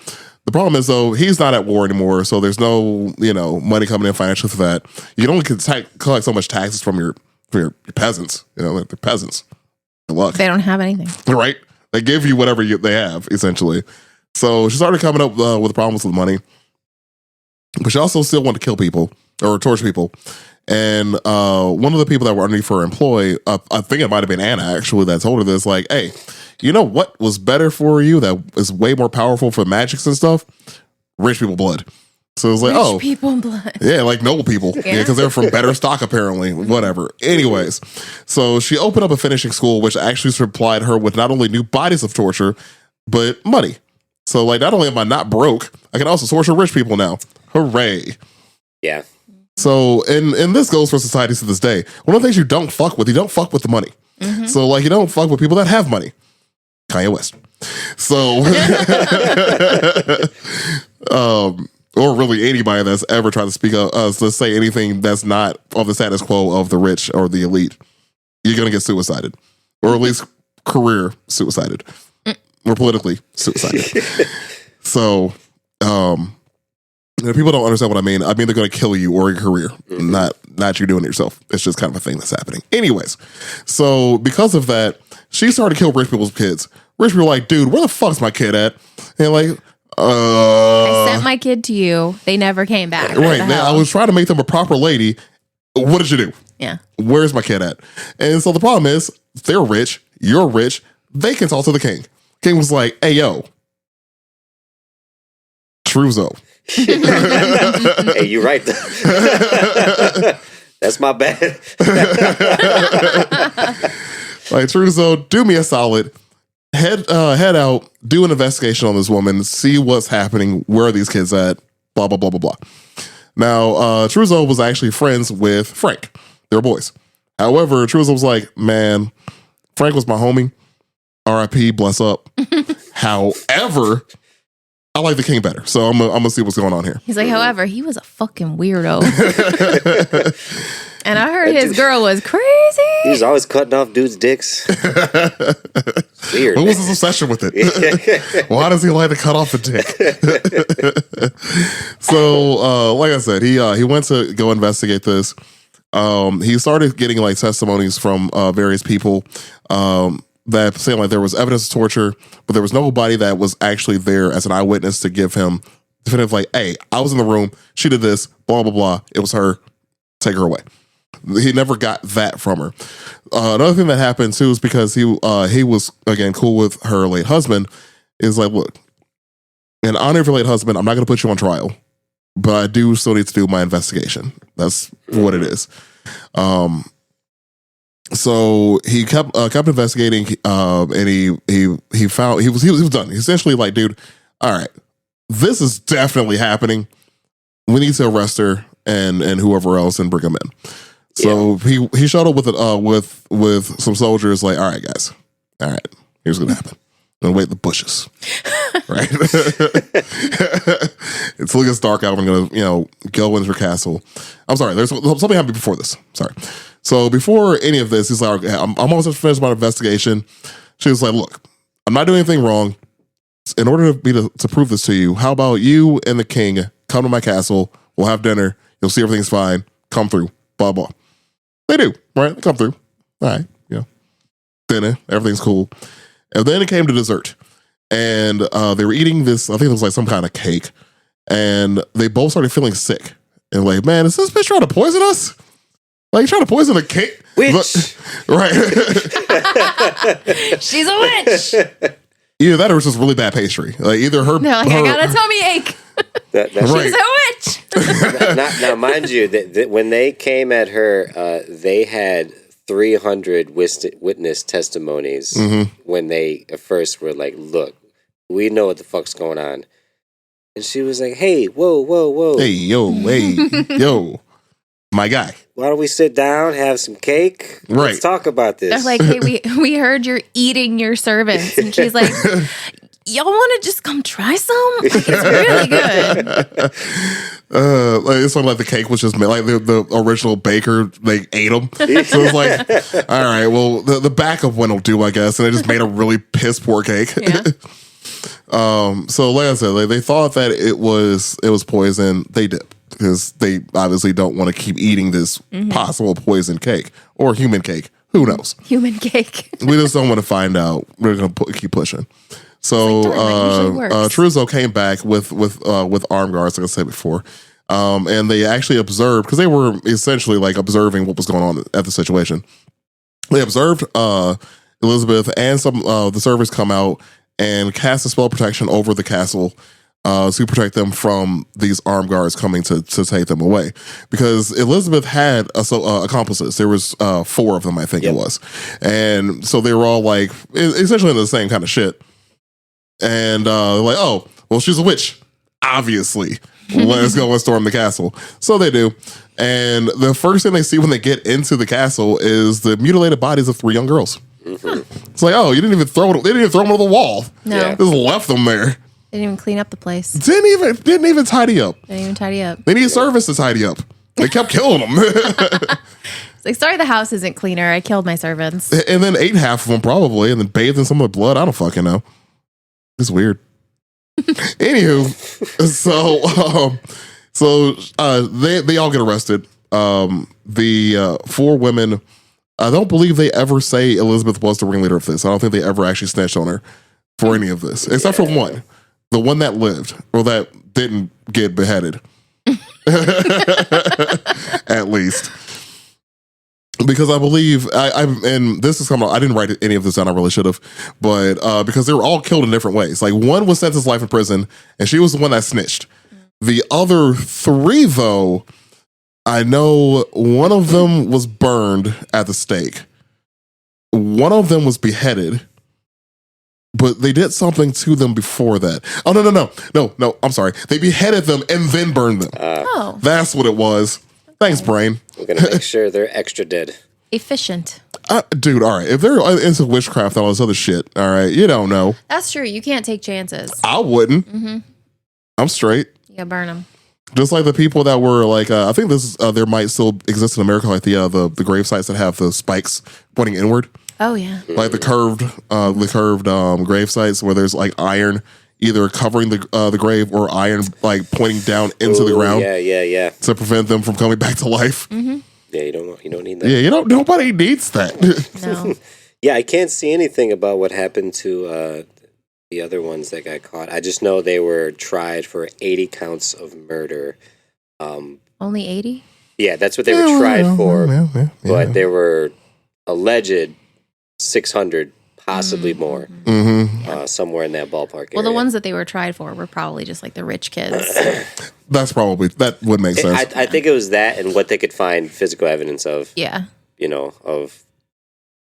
the problem is though he's not at war anymore, so there's no money coming in financially for that. You can only collect so much taxes from your peasants. Like the peasants. Good luck. They don't have anything, right? They give you whatever they have essentially. So she started coming up with problems with money. But she also still wanted to kill people or torture people. And one of the people that were underneath her employ, I think it might have been Anna actually, that told her this, like, hey, you know what was better for you that is way more powerful for magics and stuff? Rich people blood. So it was like, rich people and blood. Yeah, like noble people. Yeah, because they're from better stock apparently. Whatever. Anyways, so she opened up a finishing school, which actually supplied her with not only new bodies of torture, but money. So, like, not only am I not broke, I can also torture rich people now. Hooray. Yeah. So, and this goes for society to this day. One of the things you don't fuck with the money. Mm-hmm. So, like, you don't fuck with people that have money. Kanye West. So, or really anybody that's ever tried to speak up, to say anything that's not of the status quo of the rich or the elite, you're going to get suicided. Or at least career suicided. Or politically suicided. So, people don't understand what I mean. I mean, they're going to kill you or your career, not you doing it yourself. It's just kind of a thing that's happening. Anyways, so because of that, she started to kill rich people's kids. Rich people were like, dude, where the fuck's my kid at? And like, I sent my kid to you. They never came back. Right. I was trying to make them a proper lady. What did you do? Yeah. Where's my kid at? And so the problem is, they're rich, you're rich, they can talk to the king. King was like, hey, yo, Truzo. Hey, you're right. That's my bad. Like, Truzo, do me a solid. Head out, do an investigation on this woman, see what's happening, where are these kids at, blah, blah, blah, blah, blah. Now, Truzo was actually friends with Frank. They were boys. However, Truzo was like, man, Frank was my homie. R.I.P. Bless up. However, I like the king better, so I'm gonna see what's going on here. He's like, however, he was a fucking weirdo, and I heard his girl was crazy. He was always cutting off dudes' dicks. Weird. What was his obsession with it? Why does he like to cut off a dick? So, like I said, he went to go investigate this. He started getting like testimonies from various people. That saying like there was evidence of torture, but there was nobody that was actually there as an eyewitness to give him definitive like, hey, I was in the room, she did this, blah, blah, blah. It was her, take her away. He never got that from her. Another thing that happened too is because he was, again, cool with her late husband, is like, look, in honor of your late husband, I'm not going to put you on trial, but I do still need to do my investigation. That's what it is. So he kept investigating, and he found he was done. He's essentially like, dude, all right, this is definitely happening. We need to arrest her and whoever else and bring him in. So he showed up with some soldiers. Like, all right, guys, all right, here's what's gonna happen. I'm gonna wait in the bushes, right? Until it gets dark out. I'm gonna go into her castle. I'm sorry. There's something happened before this. Sorry. So before any of this, he's like, okay, I'm almost finished my investigation. She was like, look, I'm not doing anything wrong. In order to prove this to you, how about you and the king come to my castle? We'll have dinner. You'll see everything's fine. Come through. Blah, blah. They do, right? They come through. All right. Dinner. Everything's cool. And then it came to dessert. And they were eating this, I think it was like some kind of cake. And they both started feeling sick. And like, man, is this bitch trying to poison us? Like, trying to poison the cake? Witch. Right. She's a witch. Either that or it's just really bad pastry. Like, either her... They're like, I got a tummy ache. She's a witch. Now, mind you, that when they came at her, they had 300 witness testimonies when they at first were like, look, we know what the fuck's going on. And she was like, hey, whoa. Hey, yo. My guy. Why don't we sit down, have some cake? Right. Let's talk about this. They're like, hey, we heard you're eating your servants. And she's like, y'all want to just come try some? Like, it's really good. Like it's like the cake was just made, like the original baker, they ate them. So it's like, all right, well, the backup one will do, I guess. And they just made a really piss poor cake. Yeah. So like I said, they thought that it was poison. They did, because they obviously don't want to keep eating this possible poison cake or human cake. Who knows? Human cake. We just don't want to find out. We're gonna keep pushing. So Truzo came back with armed guards, like I said before, and they actually observed, because they were essentially like observing what was going on at the situation. They observed Elizabeth and some the servants come out and cast a spell protection over the castle to protect them from these armed guards coming to take them away. Because Elizabeth had accomplices. There was 4 of them, I think it was. And so they were all like, essentially in the same kind of shit. And like, oh, well, she's a witch, obviously. Let's go and storm the castle. So they do. And the first thing they see when they get into the castle is the mutilated bodies of 3 young girls. It's like, oh, you didn't even throw them. They didn't even throw them over the wall. No. Yeah. Just left them there. They didn't even clean up the place. Didn't even tidy up. Didn't even tidy up. They need servants to tidy up. They kept killing them. It's like, sorry, the house isn't cleaner. I killed my servants. And then ate half of them probably, and then bathed in some of the blood. I don't fucking know. It's weird. Anywho, they all get arrested. The 4 women, I don't believe they ever say Elizabeth was the ringleader of this. I don't think they ever actually snitched on her for any of this, except for one. The one that lived, or that didn't get beheaded. At least. Because I believe, and this is coming, I didn't write any of this down, I really should have, but because they were all killed in different ways. Like, one was sentenced to life in prison, and she was the one that snitched. The other 3, though, I know one of them was burned at the stake. One of them was beheaded, but they did something to them before that. Oh, no, I'm sorry. They beheaded them and then burned them. That's what it was. Thanks, brain. We're going to make sure they're extra dead. Efficient. Dude, all right. If they're into witchcraft and all this other shit, all right, you don't know. That's true. You can't take chances. I wouldn't. I'm straight. You gotta burn them. Just like the people that were like, I think this is, there might still exist in America, like the grave sites that have the spikes pointing inward. Oh, yeah. Like the curved grave sites where there's like iron either covering the grave or iron like pointing down into the ground. Yeah. To prevent them from coming back to life. Yeah, you don't need that. Yeah, nobody needs that. No. Yeah, I can't see anything about what happened to the other ones that got caught. I just know they were tried for 80 counts of murder. Only 80? Yeah, that's what they were tried for. Yeah. But there were alleged 600, possibly more, somewhere in that ballpark area. Well, the ones that they were tried for were probably just like the rich kids. That would make sense. I think it was that and what they could find physical evidence of. Yeah. Of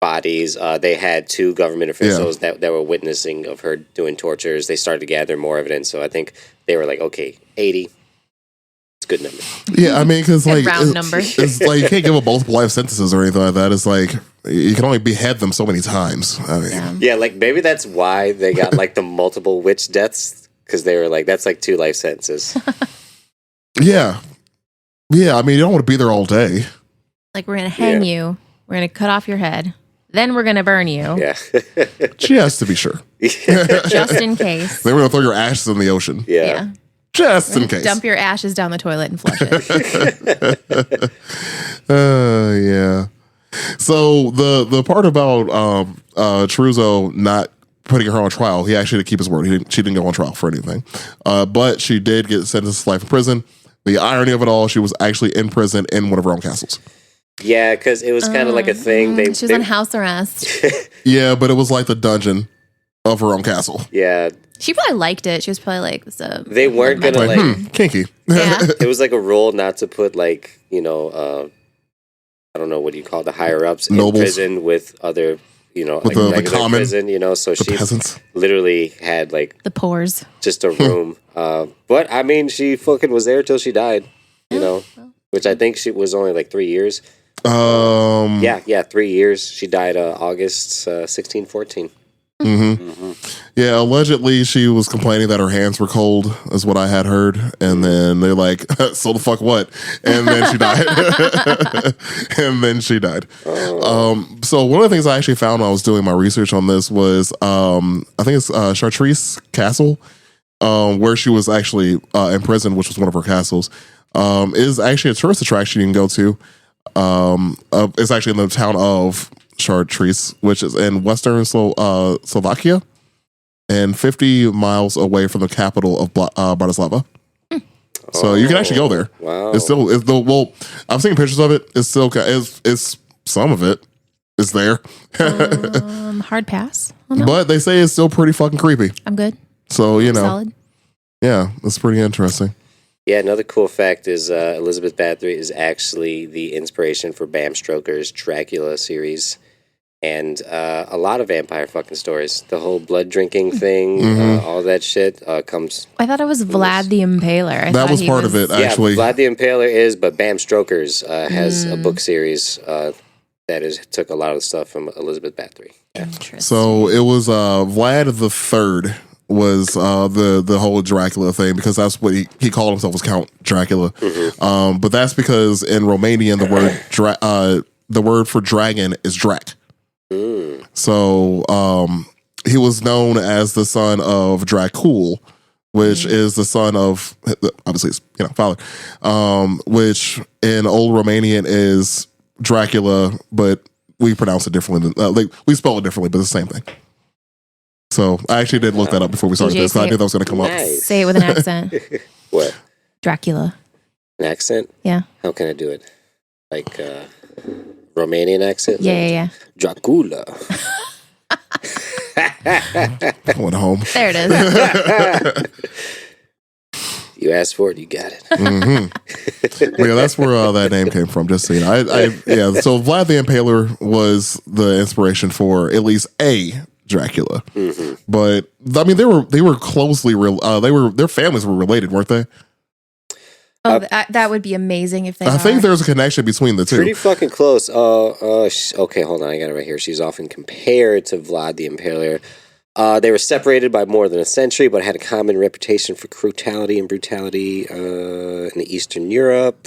bodies. They had 2 government officials that were witnessing of her doing tortures. They started to gather more evidence. So I think they were like, okay, 80. It's a good number. Yeah, I mean, because like round number. It's like you can't give them multiple life sentences or anything like that. It's like you can only behead them so many times. I mean, yeah, like maybe that's why they got like the multiple witch deaths, because they were like, that's like 2 life sentences. Yeah. I mean, you don't want to be there all day. Like, we're gonna hang you. We're gonna cut off your head. Then we're gonna burn you. Yeah. Just to be sure. Just in case. Then we're gonna throw your ashes in the ocean. Yeah. Just in case. Dump your ashes down the toilet and flush it. Yeah. So the part about Truzo not putting her on trial, he actually did keep his word. She didn't go on trial for anything. But she did get sentenced to life in prison. The irony of it all, she was actually in prison in one of her own castles. Yeah, because it was kind of like a thing. She was on house arrest. Yeah, but it was like the dungeon of her own castle. Yeah. She probably liked it. She was probably like, they weren't going to like... kinky. Yeah. It was like a rule not to put like, I don't know, what do you call the higher-ups in prison with other, with like the common prison, so she peasants. Literally had like... The pores. Just a room. But, I mean, she fucking was there till she died, which I think she was only like 3 years. 3 years. She died August 1614. Yeah, allegedly she was complaining that her hands were cold, is what I had heard. And then they're like, so the fuck what? And then she died. So one of the things I actually found when I was doing my research on this was, I think it's Chartres Castle, where she was actually imprisoned, which was one of her castles, is actually a tourist attraction you can go to. It's actually in the town of Chartres, which is in western Slovakia, and 50 miles away from the capital of Bratislava. So you can actually go there. Wow. I've seen pictures of it. It's still, it's some of it is there. Hard pass. Oh, no. But they say it's still pretty fucking creepy. I'm good. So, you know. Solid. Yeah, it's pretty interesting. Yeah, another cool fact is Elizabeth Bathory is actually the inspiration for Bram Stoker's Dracula series. And a lot of vampire fucking stories. The whole blood drinking thing, all that shit comes. I thought it was Vlad the Impaler. That was part of it, actually. Yeah, Vlad the Impaler is, but Bram Stoker's has a book series took a lot of the stuff from Elizabeth Bathory. Interesting. So it was Vlad the Third was the whole Dracula thing, because that's what he called himself, was Count Dracula. But that's because in Romanian the word for dragon is Drac. So he was known as the son of Dracul, which is the son of, obviously his father, which in old Romanian is Dracula, but we pronounce it differently. We spell it differently, but it's the same thing. So I actually did look that up before we started this. I knew that was going to come up. Say it with an accent. What? Dracula. An accent? Yeah. How can I do it? Like Romanian accent? Yeah. Dracula. I went home. There it is. You asked for it, you got it. Well, yeah, that's where that name came from. Just so you know, So Vlad the Impaler was the inspiration for at least a Dracula, but I mean they were closely their families were related, weren't they? Oh, that would be amazing if they. I think there's a connection between the two. Pretty fucking close. Okay, hold on, I got it right here. She's often compared to Vlad the Impaler. They were separated by more than a century, but had a common reputation for cruelty and brutality in Eastern Europe.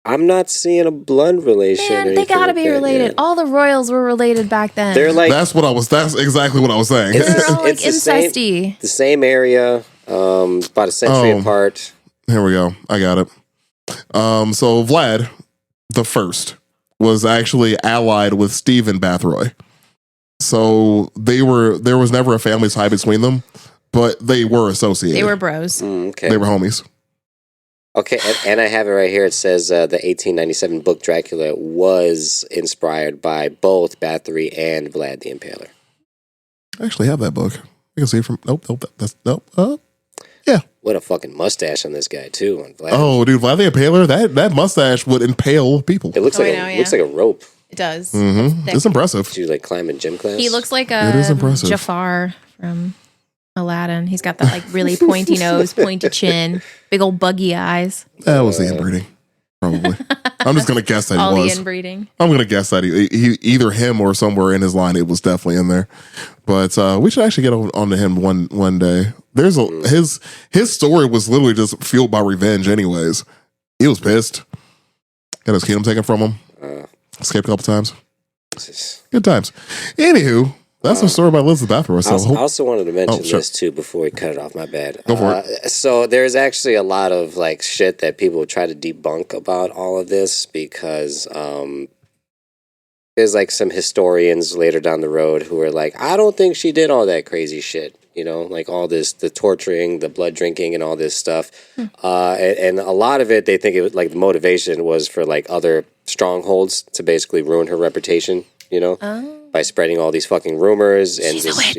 I'm not seeing a blood relation. Man, they gotta be related. Yeah. All the royals were related back then. They're like That's exactly what I was saying. They're all like it's incesty. the same area, about a century apart. Here we go. I got it. So Vlad the First was actually allied with Stephen Bathory. So there was never a family tie between them, but they were associated. They were bros. Okay. They were homies. Okay, and I have it right here. It says the 1897 book Dracula was inspired by both Bathory and Vlad the Impaler. I actually have that book. You can see it from yeah. What a fucking mustache on this guy too. On Vlad. Oh, dude, Vlad the Impaler, that mustache would impale people. It looks looks like a rope. It does. It's impressive. Did you like climb in gym class? He looks like It is impressive. Jafar from Aladdin. He's got that like really pointy nose, pointy chin, big old buggy eyes. That was the inbreeding, probably. I'm just gonna guess that All he the was. inbreeding. I'm gonna guess that he either him or somewhere in his line. It was definitely in there. But we should actually get onto him one day. There's his story was literally just fueled by revenge. Anyways, he was pissed. Got his kingdom taken from him. Escaped a couple times. Good times. Anywho, that's the story about Elizabeth Bathory. I also wanted to mention this too before we cut it off. My bad. Go for it. So there's actually a lot of like shit that people try to debunk about all of this because there's like some historians later down the road who are like, I don't think she did all that crazy shit. You know, like all this, the torturing, the blood drinking, and all this stuff. And a lot of it, they think it was like the motivation was for like other strongholds to basically ruin her reputation. You know, by spreading all these fucking rumors and She's a just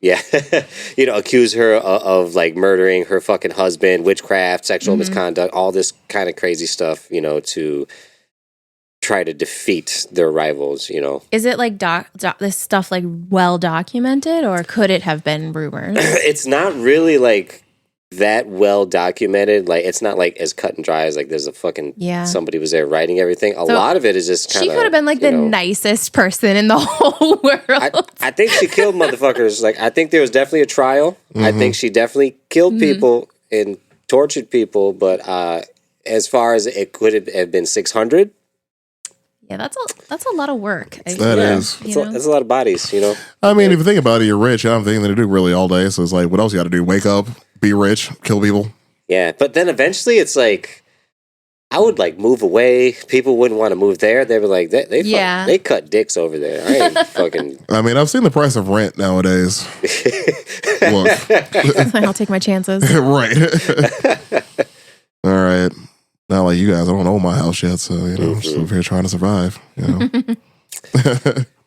witch. accuse her of like murdering her fucking husband, witchcraft, sexual misconduct, all this kind of crazy stuff. You know, to try to defeat their rivals, you know. Is it like this stuff like well documented, or could it have been rumors? It's not really like that well documented. Like, it's not like as cut and dry as like there's a fucking somebody was there writing everything. A lot of it is just kind of. She could have been like the nicest person in the whole world. I think she killed motherfuckers. Like, I think there was definitely a trial. I think she definitely killed people and tortured people. But as far as it could have been 600. Yeah, that's a lot of work. That is. That's a lot of bodies, you know? I mean, if you think about it, you're rich. I don't think they do really all day. So it's like, what else you got to do? Wake up, be rich, kill people. Yeah, but then eventually it's like, I would like move away. People wouldn't want to move there. They were like, they cut dicks over there. I ain't fucking. I mean, I've seen the price of rent nowadays. Look. I'll take my chances. Right. All right. Not like you guys. I don't own my house yet, so I'm just over here trying to survive.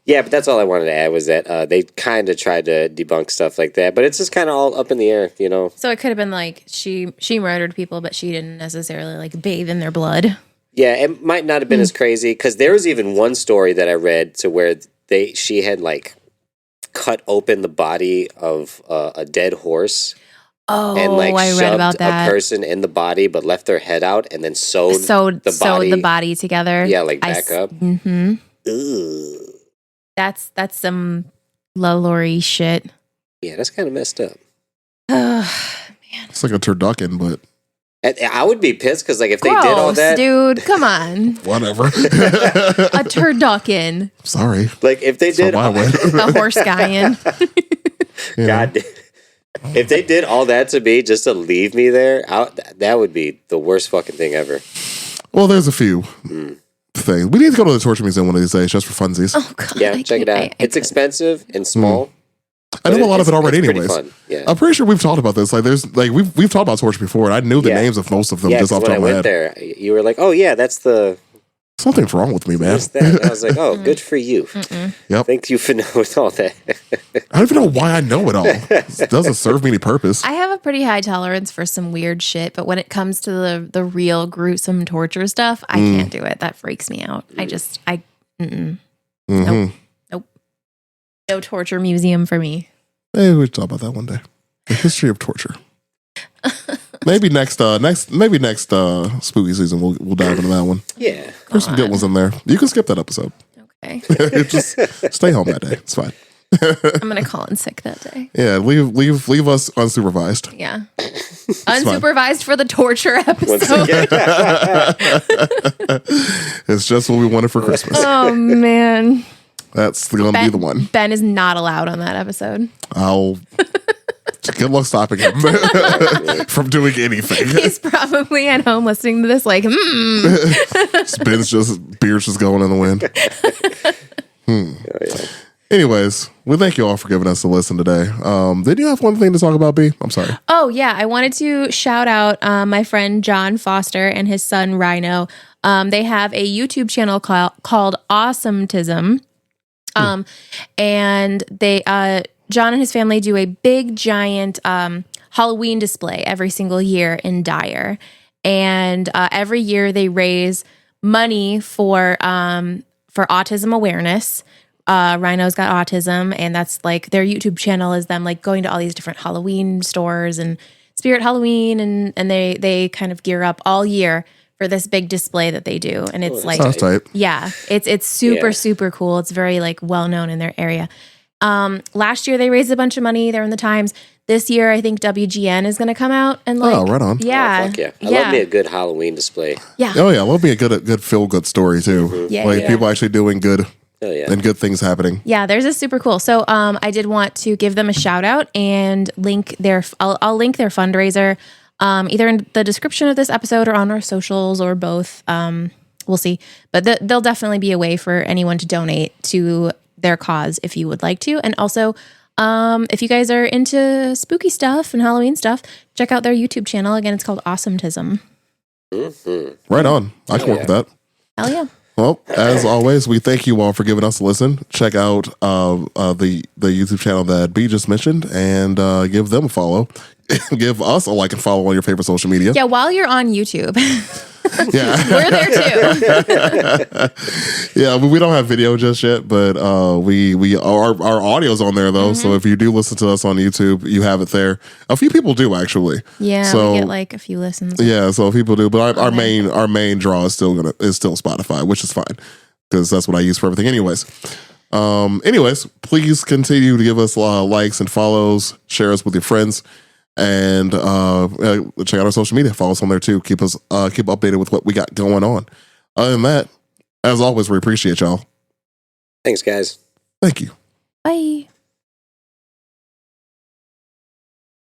Yeah, but that's all I wanted to add was that they kind of tried to debunk stuff like that, but it's just kind of all up in the air, you know. So it could have been like she murdered people, but she didn't necessarily like bathe in their blood. Yeah, it might not have been as crazy because there was even one story that I read to where she had like cut open the body of a dead horse. Oh, and like I read about that. A person in the body, but left their head out, and then sewed the body together. Yeah, like back up. Mm-hmm. That's some LaLaurie shit. Yeah, that's kind of messed up. Man, it's like a turducken, but I would be pissed because like if they did all that, dude, come on, whatever. A turducken. Sorry, like if they did a horse guy. God. If they did all that to me just to leave me there, that would be the worst fucking thing ever. Well, there's a few things. We need to go to the torture museum one of these days just for funsies. Oh, God. Yeah, check it out. It's expensive and small. I know a lot of it already anyways. Fun. Yeah. I'm pretty sure we've talked about this. Like we've talked about torture before, and I knew the names of most of them just off the top of my head. When I went there, you were like, oh yeah, that's the... Something's wrong with me, man. I was like, oh, good for you. Yep. Thank you for knowing all that. I don't even know why I know it all. It doesn't serve me any purpose. I have a pretty high tolerance for some weird shit, but when it comes to the real gruesome torture stuff, I can't do it. That freaks me out. Nope. No torture museum for me. Maybe we'll talk about that one day. The history of torture. Maybe next spooky season we'll dive into that one. Yeah. There's some good ones in there. You can skip that episode. Okay. Just stay home that day. It's fine. I'm gonna call in sick that day. Yeah, leave us unsupervised. Yeah. Unsupervised for the torture episode. It's just what we wanted for Christmas. Oh man. That's gonna be the one. Ben is not allowed on that episode. Good luck stopping him from doing anything. He's probably at home listening to this like, beer's just going in the wind. Oh, yeah. Anyways, we thank you all for giving us a listen today. Did you have one thing to talk about, B? I'm sorry. Oh, yeah. I wanted to shout out my friend John Foster and his son Rhino. They have a YouTube channel called Awesometism. And they... John and his family do a big, giant Halloween display every single year in Dyer. And every year they raise money for autism awareness. Rhino's got autism, and that's like their YouTube channel is them like going to all these different Halloween stores and Spirit Halloween, and they kind of gear up all year for this big display that they do. And it's sounds tight. Yeah, it's super cool. It's very like well known in their area. Last year they raised a bunch of money. They're in the Times. This year, I think WGN is going to come out and like, right on. Yeah. Oh, fuck yeah. I love me a good Halloween display. Yeah. Oh yeah. I love me a good feel good story too. Mm-hmm. Yeah. People actually doing good. Oh, yeah. And good things happening. Yeah. Theirs is super cool. So, I did want to give them a shout out and link I'll link their fundraiser, either in the description of this episode or on our socials or both. We'll see, but there'll definitely be a way for anyone to donate to their cause if you would like to. And also, if you guys are into spooky stuff and Halloween stuff, check out their YouTube channel. Again, it's called Awesometism. Mm-hmm. Right on. I can work with that. Hell yeah. Well, as always, we thank you all for giving us a listen. Check out the YouTube channel that B just mentioned and give them a follow. give us a like and follow on your favorite social media. Yeah, while you're on YouTube. Yeah. We're there too. Yeah, we don't have video just yet, but our audio's on there though. So if you do listen to us on YouTube, you have it there. A few people do actually. Yeah, so, we get like a few listens. Yeah, so people do, but our main draw is still Spotify, which is fine because that's what I use for everything, anyways. Anyways, please continue to give us likes and follows, share us with your friends. And check out our social media. Follow us on there too. Keep updated with what we got going on. Other than that, as always, we appreciate y'all. Thanks, guys. Thank you. Bye.